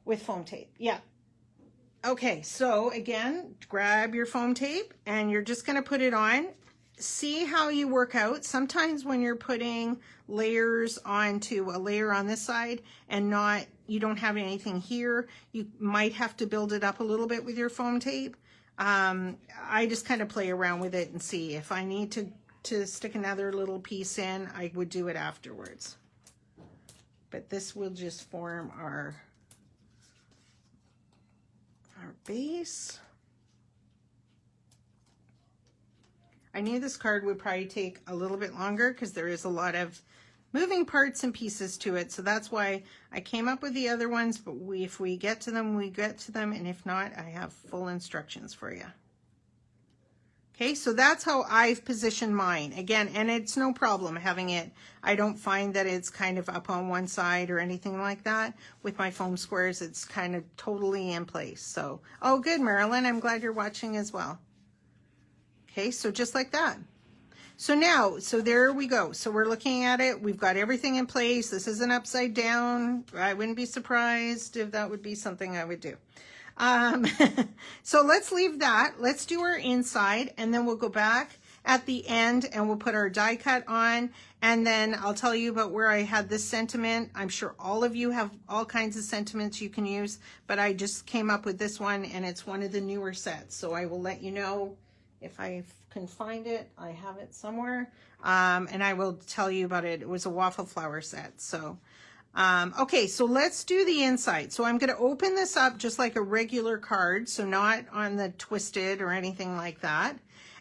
with foam tape, yeah. Okay, so again, grab your foam tape and you're just gonna put it on. See how you work out. Sometimes when you're putting layers onto a layer on this side and you don't have anything here, you might have to build it up a little bit with your foam tape. I just kind of play around with it and see. If I need to stick another little piece in, I would do it afterwards. But this will just form our base. I knew this card would probably take a little bit longer because there is a lot of moving parts and pieces to it. So that's why I came up with the other ones, but if we get to them, we get to them. And if not, I have full instructions for you. Okay, so that's how I've positioned mine. Again, and it's no problem having it. I don't find that it's kind of up on one side or anything like that. With my foam squares, it's kind of totally in place. So, oh good, Marilyn, I'm glad you're watching as well. Okay, so just like that. So now, so there we go. So we're looking at it. We've got everything in place. This isn't upside down. I wouldn't be surprised if that would be something I would do. So let's leave that. Let's do our inside and then we'll go back at the end and we'll put our die cut on. And then I'll tell you about where I had this sentiment. I'm sure all of you have all kinds of sentiments you can use, but I just came up with this one and it's one of the newer sets. So I will let you know if I can find it. I have it somewhere. And I will tell you about it. It was a waffle flower set. So okay, so let's do the inside. So I'm going to open this up just like a regular card, so not on the twisted or anything like that.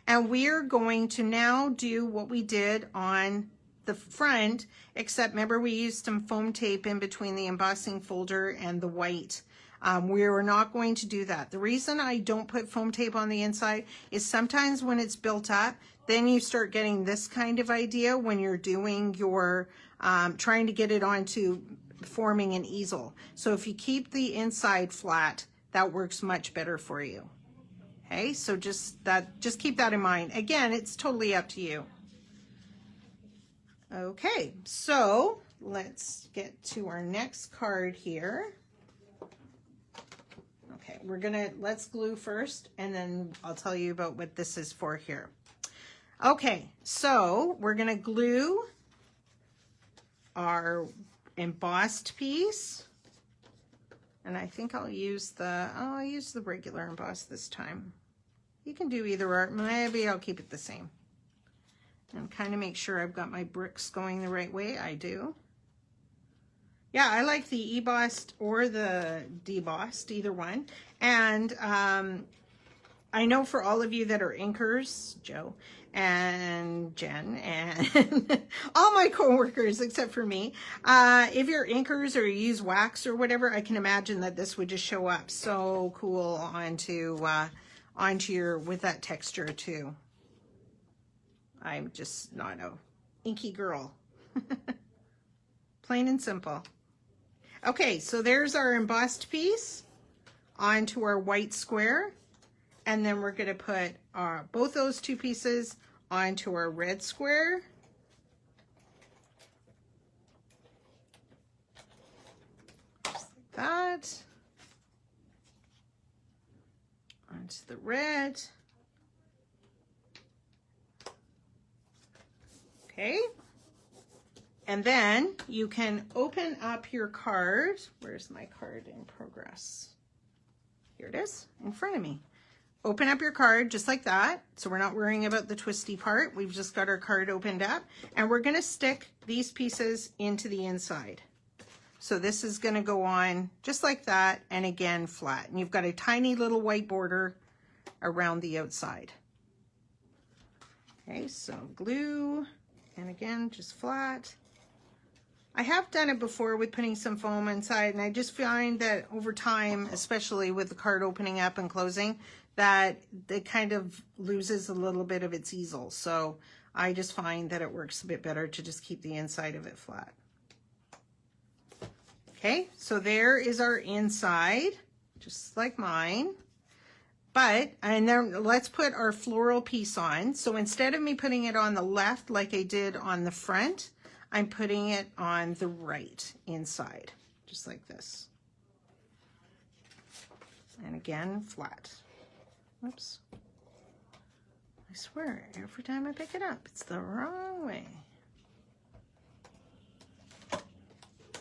And we're going to now do what we did on the front, except remember we used some foam tape in between the embossing folder and the white. We were not going to do that. The reason I don't put foam tape on the inside is sometimes when it's built up, then you start getting this kind of idea when you're doing your trying to get it onto forming an easel. So if you keep the inside flat, that works much better for you. Okay, so just keep that in mind. Again, it's totally up to you. Okay, so let's get to our next card here. Okay, let's glue first, and then I'll tell you about what this is for here. Okay, so we're gonna glue our embossed piece, and I think I'll use the regular embossed this time. You can do either or, maybe I'll keep it the same. And kind of make sure I've got my bricks going the right way. I do. Yeah, I like the embossed or the debossed, either one. And I know for all of you that are inkers, Joe and Jen and all my coworkers except for me, if you're inkers or you use wax or whatever, I can imagine that this would just show up so cool onto your, with that texture too. I'm just not a inky girl. Plain and simple. Okay, so there's our embossed piece onto our white square. And then we're going to put both those two pieces onto our red square. Just like that. Onto the red. Okay. And then you can open up your card. Where's my card in progress? Here it is, in front of me. Open up your card just like that. So we're not worrying about the twisty part. We've just got our card opened up. And we're going to stick these pieces into the inside. So this is going to go on just like that, and again flat. And you've got a tiny little white border around the outside. Okay, so glue, and again just flat. I have done it before with putting some foam inside, and I just find that over time, especially with the card opening up and closing, that it kind of loses a little bit of its easel. So I just find that it works a bit better to just keep the inside of it flat. Okay, so there is our inside, just like mine. And then let's put our floral piece on. So instead of me putting it on the left like I did on the front, I'm putting it on the right inside, just like this. And again, flat. Oops. I swear, every time I pick it up, it's the wrong way.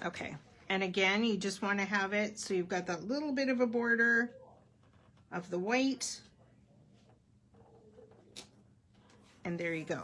Okay, and again, you just want to have it so you've got that little bit of a border of the white. And there you go.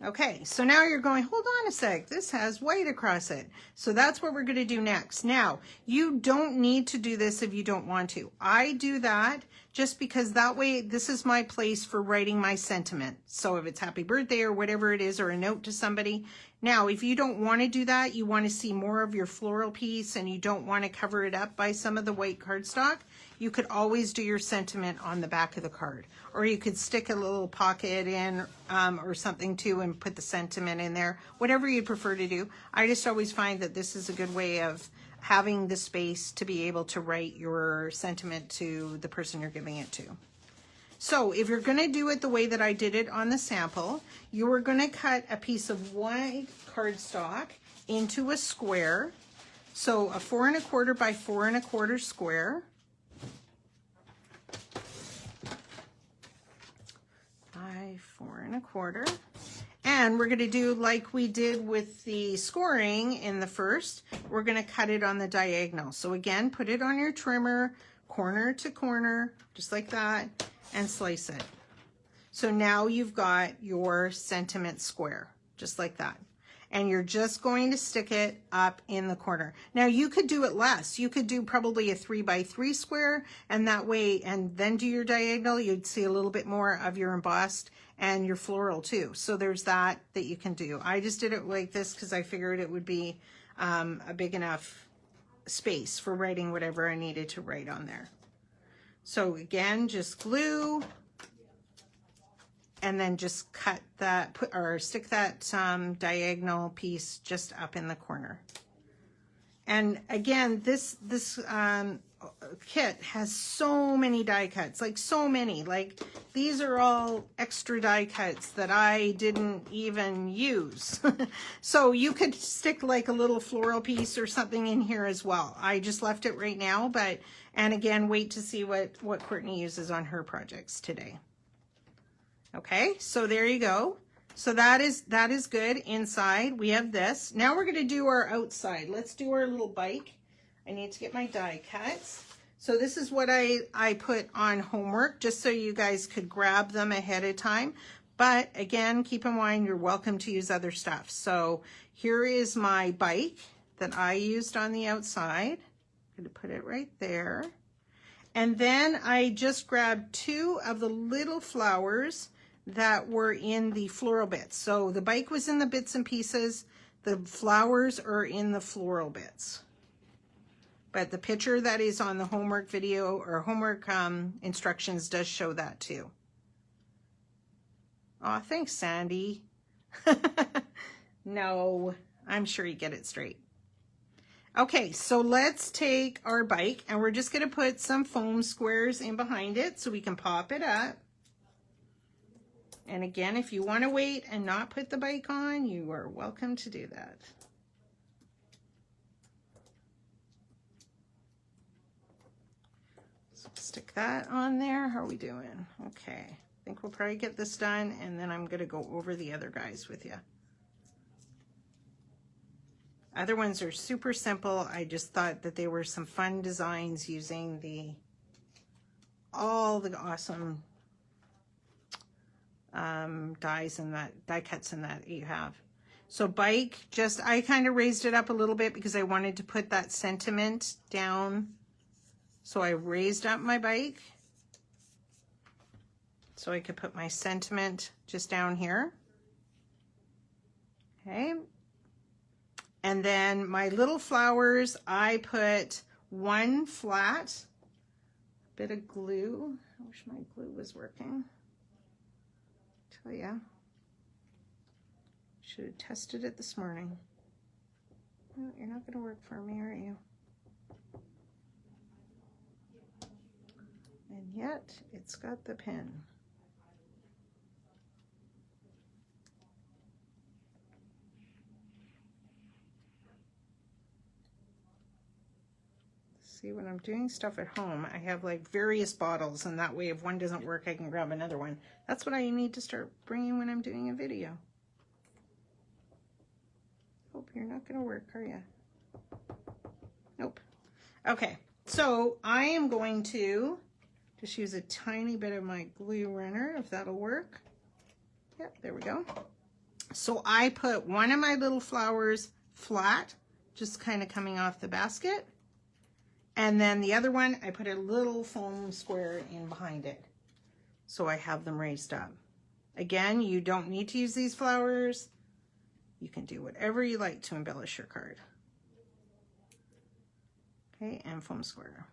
Okay, so now you're going, hold on a sec, this has white across it. So that's what we're going to do next. Now, you don't need to do this if you don't want to. I do that just because that way, this is my place for writing my sentiment. So if it's happy birthday or whatever it is, or a note to somebody. Now, if you don't want to do that, you want to see more of your floral piece and you don't want to cover it up by some of the white cardstock, you could always do your sentiment on the back of the card. Or you could stick a little pocket in or something too and put the sentiment in there, whatever you prefer to do. I just always find that this is a good way of having the space to be able to write your sentiment to the person you're giving it to. So if you're going to do it the way that I did it on the sample, you are going to cut a piece of white cardstock into a square. So a 4 1/4 by 4 1/4 square. 4 1/4. And we're going to do like we did with the scoring in the first. We're going to cut it on the diagonal. So again, put it on your trimmer, corner to corner, just like that, and slice it. So now you've got your sentiment square, just like that. And you're just going to stick it up in the corner. Now you could do it less. You could do probably a 3 by 3 square, and that way, and then do your diagonal, you'd see a little bit more of your embossed and your floral too. So there's that you can do. I just did it like this because I figured it would be a big enough space for writing whatever I needed to write on there. So again, just glue, and then just cut that, stick that diagonal piece just up in the corner. And again, this kit has so many die cuts, like so many. Like these are all extra die cuts that I didn't even use. So you could stick like a little floral piece or something in here as well. I just left it right now, and again, wait to see what Courtney uses on her projects today. Okay, so there you go. So that is good. Inside we have this. Now we're going to do our outside. Let's do our little bike. I need to get my die cuts. So this is what I put on homework, just so you guys could grab them ahead of time. But again, keep in mind you're welcome to use other stuff. So here is my bike that I used on the outside. I'm going to put it right there. And then I just grabbed 2 of the little flowers that were in the floral bits. So the bike was in the bits and pieces. The flowers are in the floral bits. But the picture that is on the homework video or homework instructions does show that too. Aw, thanks, Sandy. No, I'm sure you get it straight. Okay, so let's take our bike and we're just going to put some foam squares in behind it so we can pop it up. And again, if you want to wait and not put the bike on, you are welcome to do that. So stick that on there. How are we doing? Okay, I think we'll probably get this done, and then I'm going to go over the other guys with you. Other ones are super simple. I just thought that they were some fun designs using all the awesome dies and die cuts and that you have. So bike, I kind of raised it up a little bit because I wanted to put that sentiment down. So I raised up my bike so I could put my sentiment just down here. Okay. And then my little flowers, I put one flat bit of glue. I wish my glue was working. Tell ya, should have tested it this morning. No, you're not going to work for me, are you? And yet, it's got the pin. See, when I'm doing stuff at home, I have like various bottles, and that way if one doesn't work, I can grab another one. That's what I need to start bringing when I'm doing a video. Hope you're not going to work, are you? Nope. Okay, so I am going to just use a tiny bit of my glue runner, if that'll work. Yep, there we go. So I put one of my little flowers flat, just kind of coming off the basket. And then the other one, I put a little foam square in behind it. So I have them raised up. Again, you don't need to use these flowers. You can do whatever you like to embellish your card. Okay, and foam square.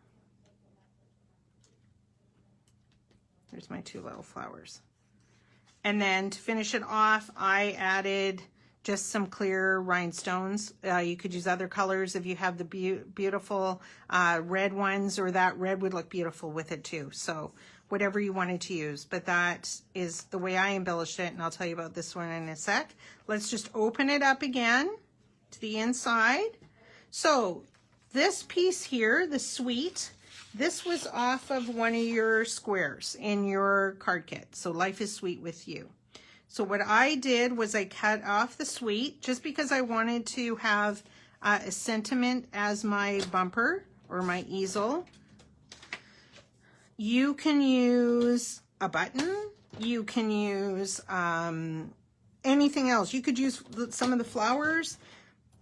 There's my two little flowers. And then to finish it off, I added just some clear rhinestones. You could use other colors if you have the beautiful red ones, or that red would look beautiful with it too. So whatever you wanted to use, but that is the way I embellished it, and I'll tell you about this one in a sec. Let's just open it up again to the inside. So this piece here, the sweet, this was off of one of your squares in your card kit. So Life is Sweet with You. So what I did was I cut off the sweet just because I wanted to have a sentiment as my bumper or my easel. You can use a button. You can use anything else. You could use some of the flowers.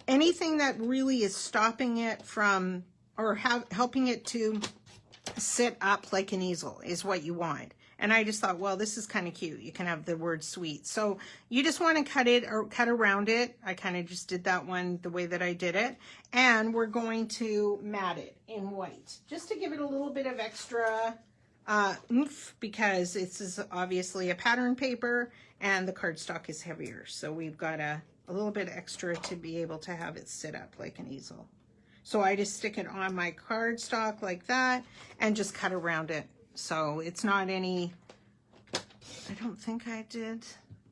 Anything that really is stopping it from, or helping it to sit up like an easel is what you want. And I just thought, well, this is kind of cute. You can have the word sweet. So you just want to cut it or cut around it. I kind of just did that one the way that I did it. And we're going to mat it in white just to give it a little bit of extra oomph, because this is obviously a pattern paper and the cardstock is heavier. So we've got a little bit extra to be able to have it sit up like an easel. So I just stick it on my cardstock like that and just cut around it. So it's not any, I don't think I did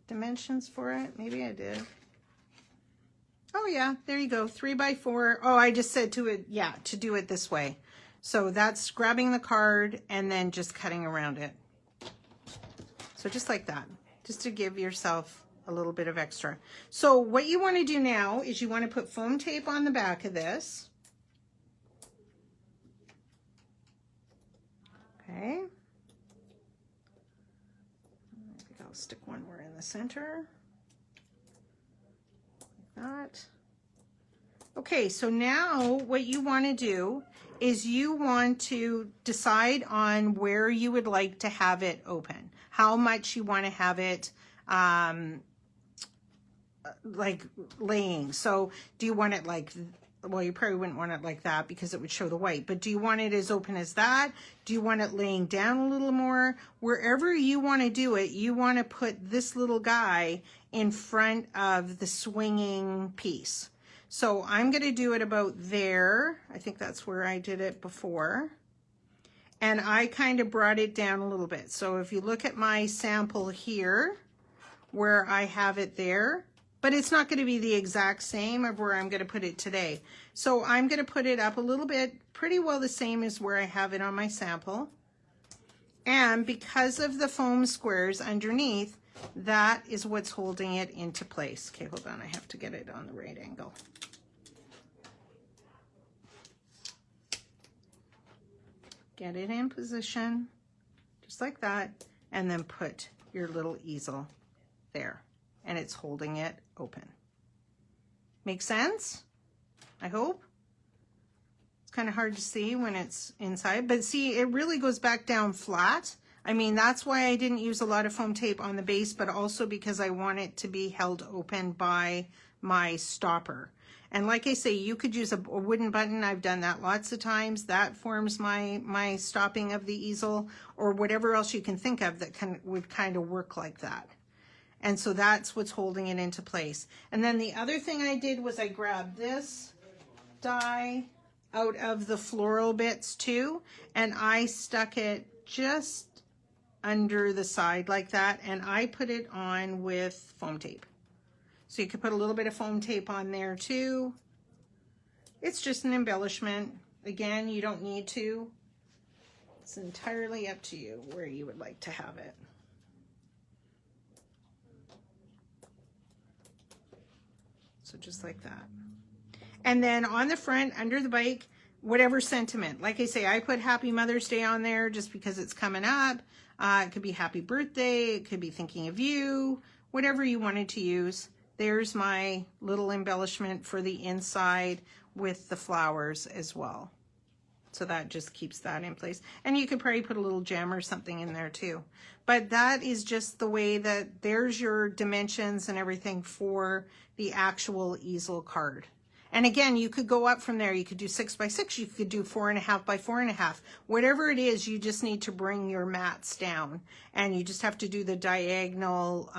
dimensions for it. Maybe I did. Oh yeah, there you go, 3 by 4. Oh, I just said to it, yeah, to do it this way. So that's grabbing the card and then just cutting around it. So just like that, just to give yourself a little bit of extra. So what you want to do now is you want to put foam tape on the back of this. Okay. I think I'll stick one more in the center. Like that. Okay, so now what you want to do is you want to decide on where you would like to have it open. How much you want to have it like laying. So do you want it like, well, you probably wouldn't want it like that because it would show the white, but do you want it as open as that? Do you want it laying down a little more? Wherever you want to do it, you want to put this little guy in front of the swinging piece. So I'm going to do it about there. I think that's where I did it before. And I kind of brought it down a little bit. So if you look at my sample here, where I have it there, but it's not going to be the exact same of where I'm going to put it today. So I'm going to put it up a little bit, pretty well the same as where I have it on my sample. And because of the foam squares underneath, that is what's holding it into place. Okay, hold on, I have to get it on the right angle. Get it in position, just like that, and then put your little easel there. And it's holding it open. Make sense? I hope. It's kind of hard to see when it's inside, but see, it really goes back down flat. I mean, that's why I didn't use a lot of foam tape on the base, but also because I want it to be held open by my stopper. And like I say, you could use a wooden button. I've done that lots of times. That forms my stopping of the easel, or whatever else you can think of that would kind of work like that. And so that's what's holding it into place. And then the other thing I did was I grabbed this die out of the floral bits too, and I stuck it just under the side like that, and I put it on with foam tape. So you could put a little bit of foam tape on there too. It's just an embellishment. Again, you don't need to. It's entirely up to you where you would like to have it. So just like that. And then on the front, under the bike, whatever sentiment. Like I say, I put Happy Mother's Day on there just because it's coming up. It could be Happy Birthday. It could be thinking of you. Whatever you wanted to use. There's my little embellishment for the inside with the flowers as well. So that just keeps that in place. And you could probably put a little gem or something in there too. But that is just the way that there's your dimensions and everything for the actual easel card. And again, you could go up from there. You could do 6 by 6. You could do 4.5 by 4.5. Whatever it is, you just need to bring your mats down. And you just have to do the diagonal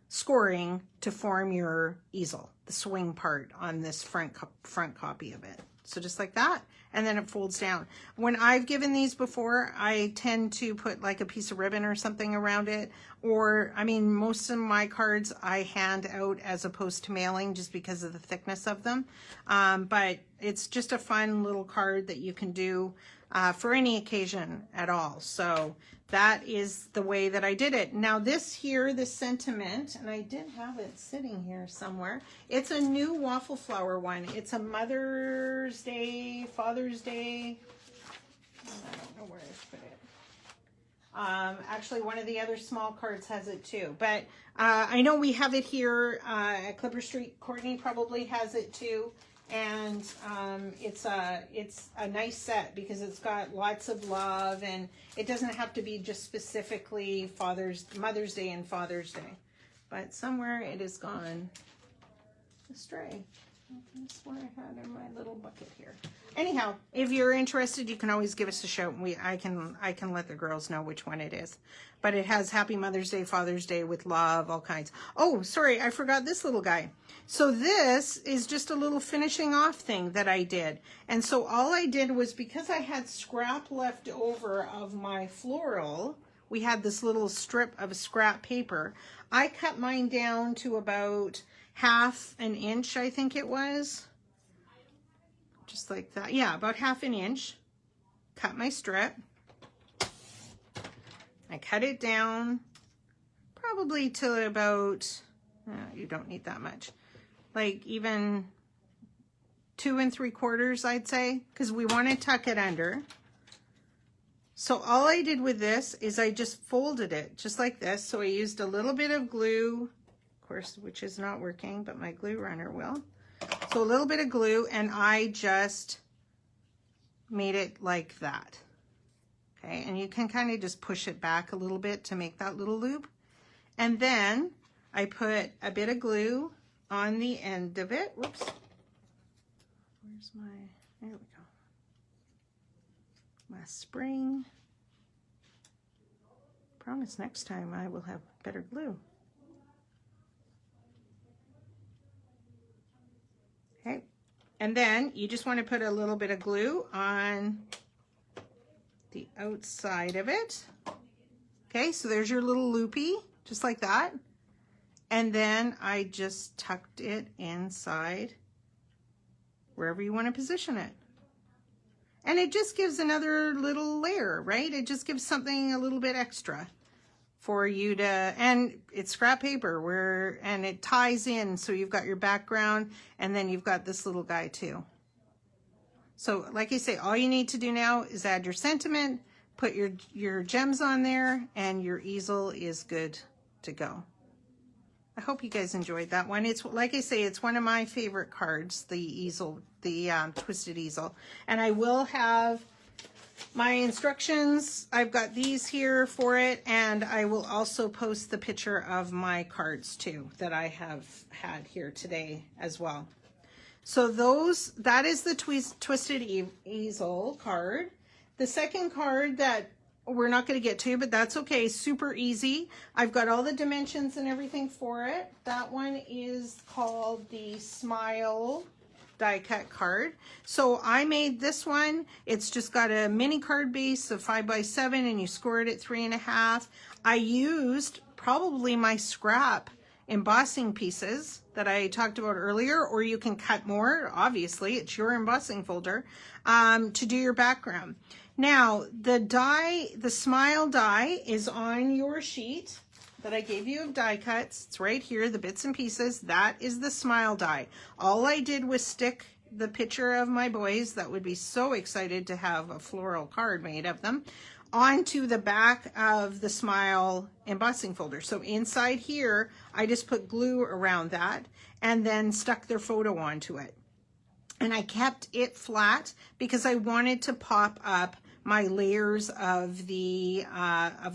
scoring to form your easel, the swing part on this front copy of it. So just like that, and then it folds down. When I've given these before, I tend to put like a piece of ribbon or something around it, or I mean, most of my cards I hand out as opposed to mailing just because of the thickness of them. But it's just a fun little card that you can do for any occasion at all. So that is the way that I did it. Now this here, the sentiment, and I did have it sitting here somewhere. It's a new waffle flower one. It's a Mother's Day, Father's Day. I don't know where I put it. Actually, one of the other small cards has it too. But I know we have it here at Clipper Street. Courtney probably has it too. And it's a nice set because it's got lots of love, and it doesn't have to be just specifically Mother's Day and Father's Day. But somewhere it has gone astray. That's what I had in my little bucket here. Anyhow, if you're interested, you can always give us a shout, and I can let the girls know which one it is. But it has Happy Mother's Day, Father's Day with love, all kinds. Oh, sorry, I forgot this little guy. So this is just a little finishing off thing that I did. And so all I did was, because I had scrap left over of my floral, we had this little strip of scrap paper. I cut mine down to about 1/2 inch, I think it was. Just like that. Yeah, about 1/2 inch. Cut my strip. I cut it down probably to about, you don't need that much, like even 2 3/4, I'd say, because we want to tuck it under. So all I did with this is I just folded it just like this. So I used a little bit of glue, of course, which is not working, but my glue runner will. So a little bit of glue, and I just made it like that. Okay, and you can kind of just push it back a little bit to make that little loop. And then I put a bit of glue on the end of it. Whoops. Where's my, there we go. My spring. Promise next time I will have better glue. Okay, and then you just want to put a little bit of glue on the outside of it. Okay, so there's your little loopy, just like that. And then I just tucked it inside wherever you want to position it. And it just gives another little layer, right? It just gives something a little bit extra for you to, and it's scrap paper and it ties in. So you've got your background, and then you've got this little guy too. So like I say, all you need to do now is add your sentiment, put your gems on there, and your easel is good to go. I hope you guys enjoyed that one. It's, like I say, it's one of my favorite cards, the easel, the twisted easel. And I will have My instructions, I've got these here for it, and I will also post the picture of my cards too that I have had here today as well. So that is the Twisted Easel card. The second card that we're not going to get to, but that's okay, super easy. I've got all the dimensions and everything for it. That one is called the Smile die cut card. So I made this one. It's just got a mini card base of 5x7 and you score it at 3.5. I used probably my scrap embossing pieces that I talked about earlier, or you can cut more, obviously it's your embossing folder, to do your background. Now the Smile die is on your sheet that I gave you of die cuts. It's right here, the bits and pieces. That is the Smile die. All I did was stick the picture of my boys that would be so excited to have a floral card made of them onto the back of the Smile embossing folder. So inside here, I just put glue around that and then stuck their photo onto it. And I kept it flat because I wanted to pop up my layers of the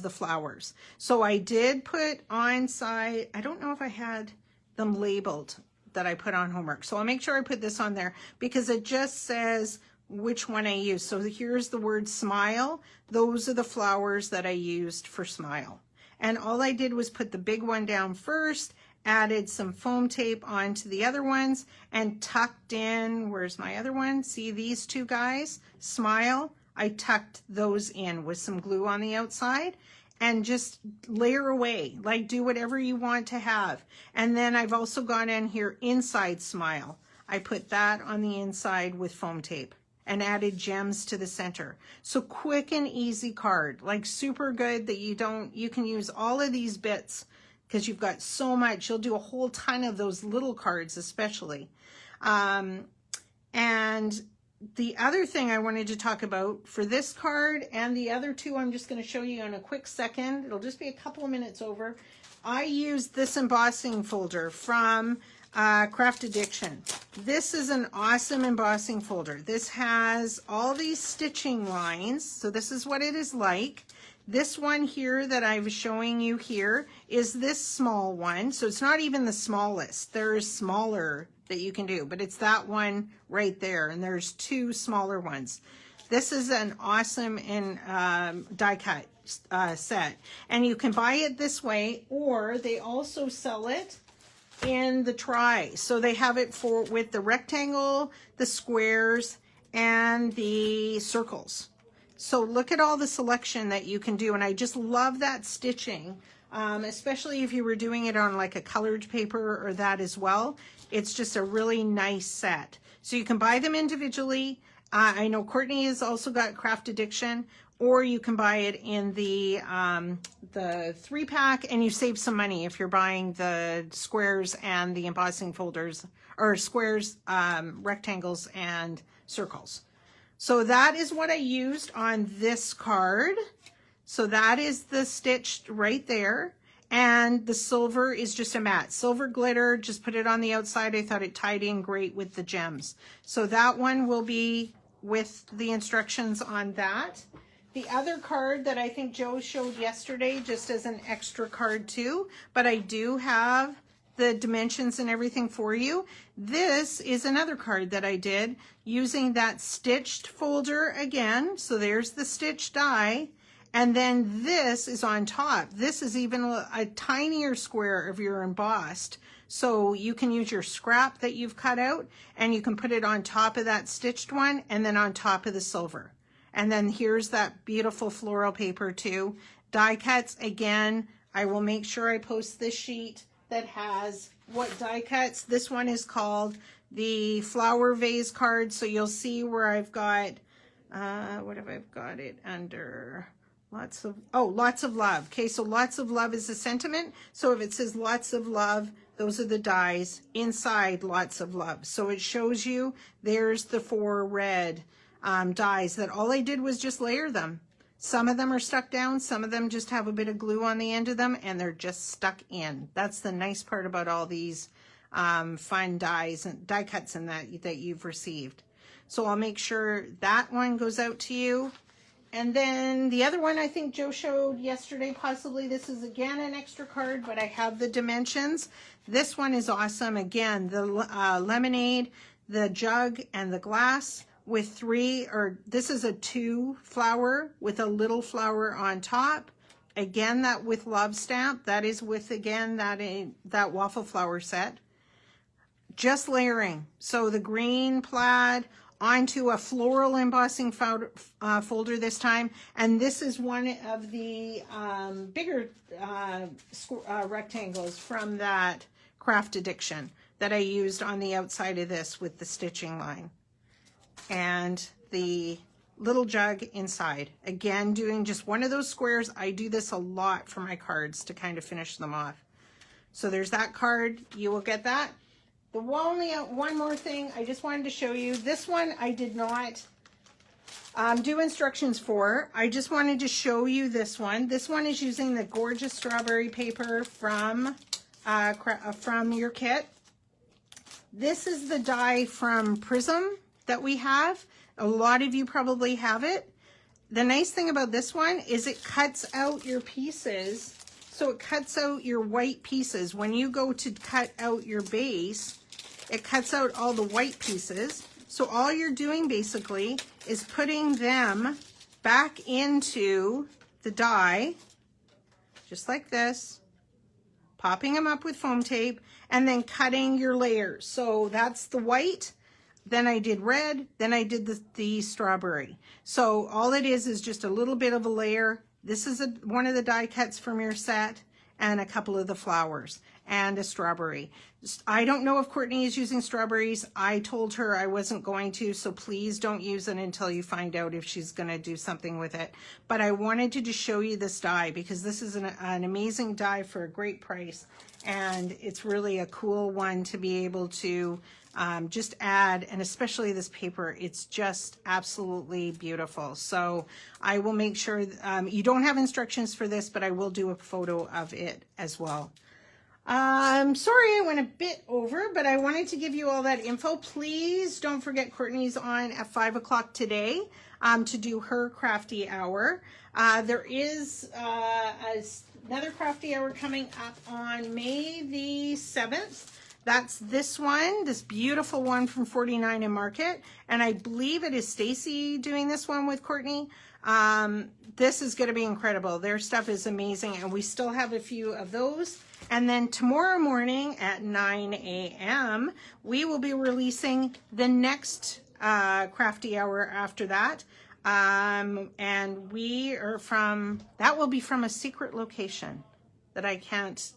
flowers. So I did put on side, I don't know if I had them labeled that I put on homework. So I'll make sure I put this on there because it just says which one I used. So here's the word Smile. Those are the flowers that I used for Smile. And all I did was put the big one down first, added some foam tape onto the other ones, and tucked in, where's my other one? See these two guys, Smile? I tucked those in with some glue on the outside and just layer away, like do whatever you want to have. And then I've also gone in here inside Smile. I put that on the inside with foam tape and added gems to the center. So quick and easy card, like super good that you can use all of these bits because you've got so much. You'll do a whole ton of those little cards especially. And the other thing I wanted to talk about for this card and the other two, I'm just going to show you in a quick second. It'll just be a couple of minutes over. I used this embossing folder from Craft Addiction. This is an awesome embossing folder. This has all these stitching lines. So this is what it is like. This one here that I was showing you here is this small one. So it's not even the smallest. There's smaller that you can do, but it's that one right there. And there's two smaller ones. This is an awesome die cut set. And you can buy it this way, or they also sell it in the try. So they have it with the rectangle, the squares, and the circles. So look at all the selection that you can do. And I just love that stitching, especially if you were doing it on like a colored paper or that as well. It's just a really nice set. So you can buy them individually. I know Courtney has also got Craft Addiction, or you can buy it in the 3-pack, and you save some money if you're buying the squares and the embossing folders, or squares, rectangles, and circles. So that is what I used on this card. So that is the stitched right there. And the silver is just a matte. Silver glitter, just put it on the outside. I thought it tied in great with the gems. So that one will be with the instructions on that. The other card that I think Joe showed yesterday, just as an extra card too, but I do have the dimensions and everything for you. This is another card that I did using that stitched folder again. So there's the stitched die. And then this is on top. This is even a tinier square of your embossed. So you can use your scrap that you've cut out and you can put it on top of that stitched one and then on top of the silver. And then here's that beautiful floral paper too. Die cuts, again, I will make sure I post this sheet that has what die cuts. This one is called the flower vase card. So you'll see where I've got, what have I got it under? Lots of love. Okay, so lots of love is a sentiment. So if it says lots of love, those are the dies inside lots of love. So it shows you there's the 4 red dies that all I did was just layer them. Some of them are stuck down. Some of them just have a bit of glue on the end of them and they're just stuck in. That's the nice part about all these fine dies and die cuts and that you've received. So I'll make sure that one goes out to you. And then the other one I think Joe showed yesterday, possibly this is again an extra card, but I have the dimensions. This one is awesome. Again, the lemonade, the jug, and the glass with this is a 2 flower with a little flower on top. Again, that with love stamp. That is with, again, that waffle flower set. Just layering. So the green plaid onto a floral embossing folder this time. And this is one of the bigger rectangles from that Craft Addiction that I used on the outside of this with the stitching line. And the little jug inside. Again, doing just one of those squares. I do this a lot for my cards to kind of finish them off. So there's that card. You will get that. The only one more thing I just wanted to show you. This one I did not do instructions for. I just wanted to show you this one. This one is using the gorgeous strawberry paper from your kit. This is the die from Prism that we have. A lot of you probably have it. The nice thing about this one is it cuts out your pieces. So it cuts out your white pieces. When you go to cut out your base, it cuts out all the white pieces. So all you're doing basically is putting them back into the die, just like this, popping them up with foam tape, and then cutting your layers. So that's the white. Then I did red, then I did the strawberry. So all it is just a little bit of a layer. This is one of the die cuts from your set, and a couple of the flowers, and a strawberry. I don't know if Courtney is using strawberries. I told her I wasn't going to, so please don't use it until you find out if she's gonna do something with it. But I wanted to just show you this die because this is an amazing die for a great price. And it's really a cool one to be able to just add, and especially this paper, it's just absolutely beautiful. So I will make sure, you don't have instructions for this, but I will do a photo of it as well. Sorry I went a bit over, but I wanted to give you all that info. Please don't forget Courtney's on at 5 o'clock today to do her crafty hour. There is another crafty hour coming up on May the 7th. That's this one, this beautiful one from 49 and Market. And I believe it is Stacy doing this one with Courtney. This is going to be incredible. Their stuff is amazing, and we still have a few of those. And then tomorrow morning at 9 a.m., we will be releasing the next crafty hour after that. And we are that will be from a secret location that I can't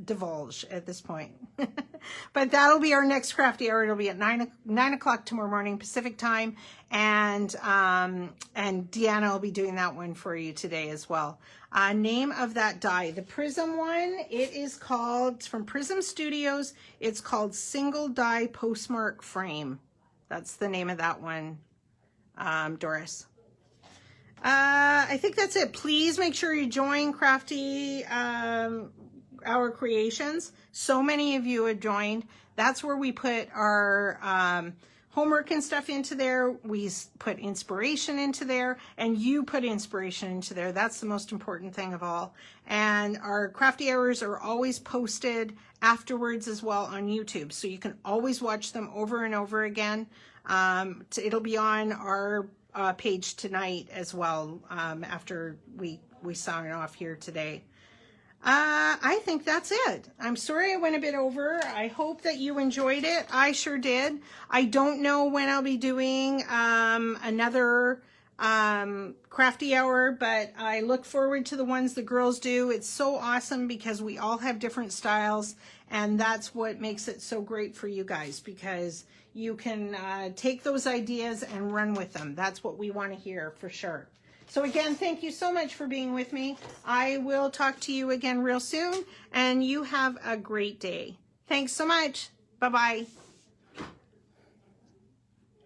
divulge at this point. But that'll be our next crafty hour. It'll be at 9 o'clock tomorrow morning Pacific time, and Deanna will be doing that one for you today as well. Name of that die, the Prism one, it is called, it's from Prism Studios, it's called Single Die Postmark Frame. That's the name of that one, Doris. I think that's it. Please make sure you join Crafty Hour Creations. So many of you have joined. That's where we put our homework and stuff into there. We put inspiration into there, and you put inspiration into there. That's the most important thing of all. And our crafty hours are always posted afterwards as well on YouTube, so you can always watch them over and over again. It'll be on our page tonight as well, after we sign off here today. I think that's it. I'm sorry I went a bit over. I hope that you enjoyed it. I sure did. I don't know when I'll be doing another crafty hour, but I look forward to the ones the girls do. It's so awesome because we all have different styles, and that's what makes it so great for you guys, because you can take those ideas and run with them. That's what we want to hear for sure. So again, thank you so much for being with me. I will talk to you again real soon, and you have a great day. Thanks so much. Bye-bye.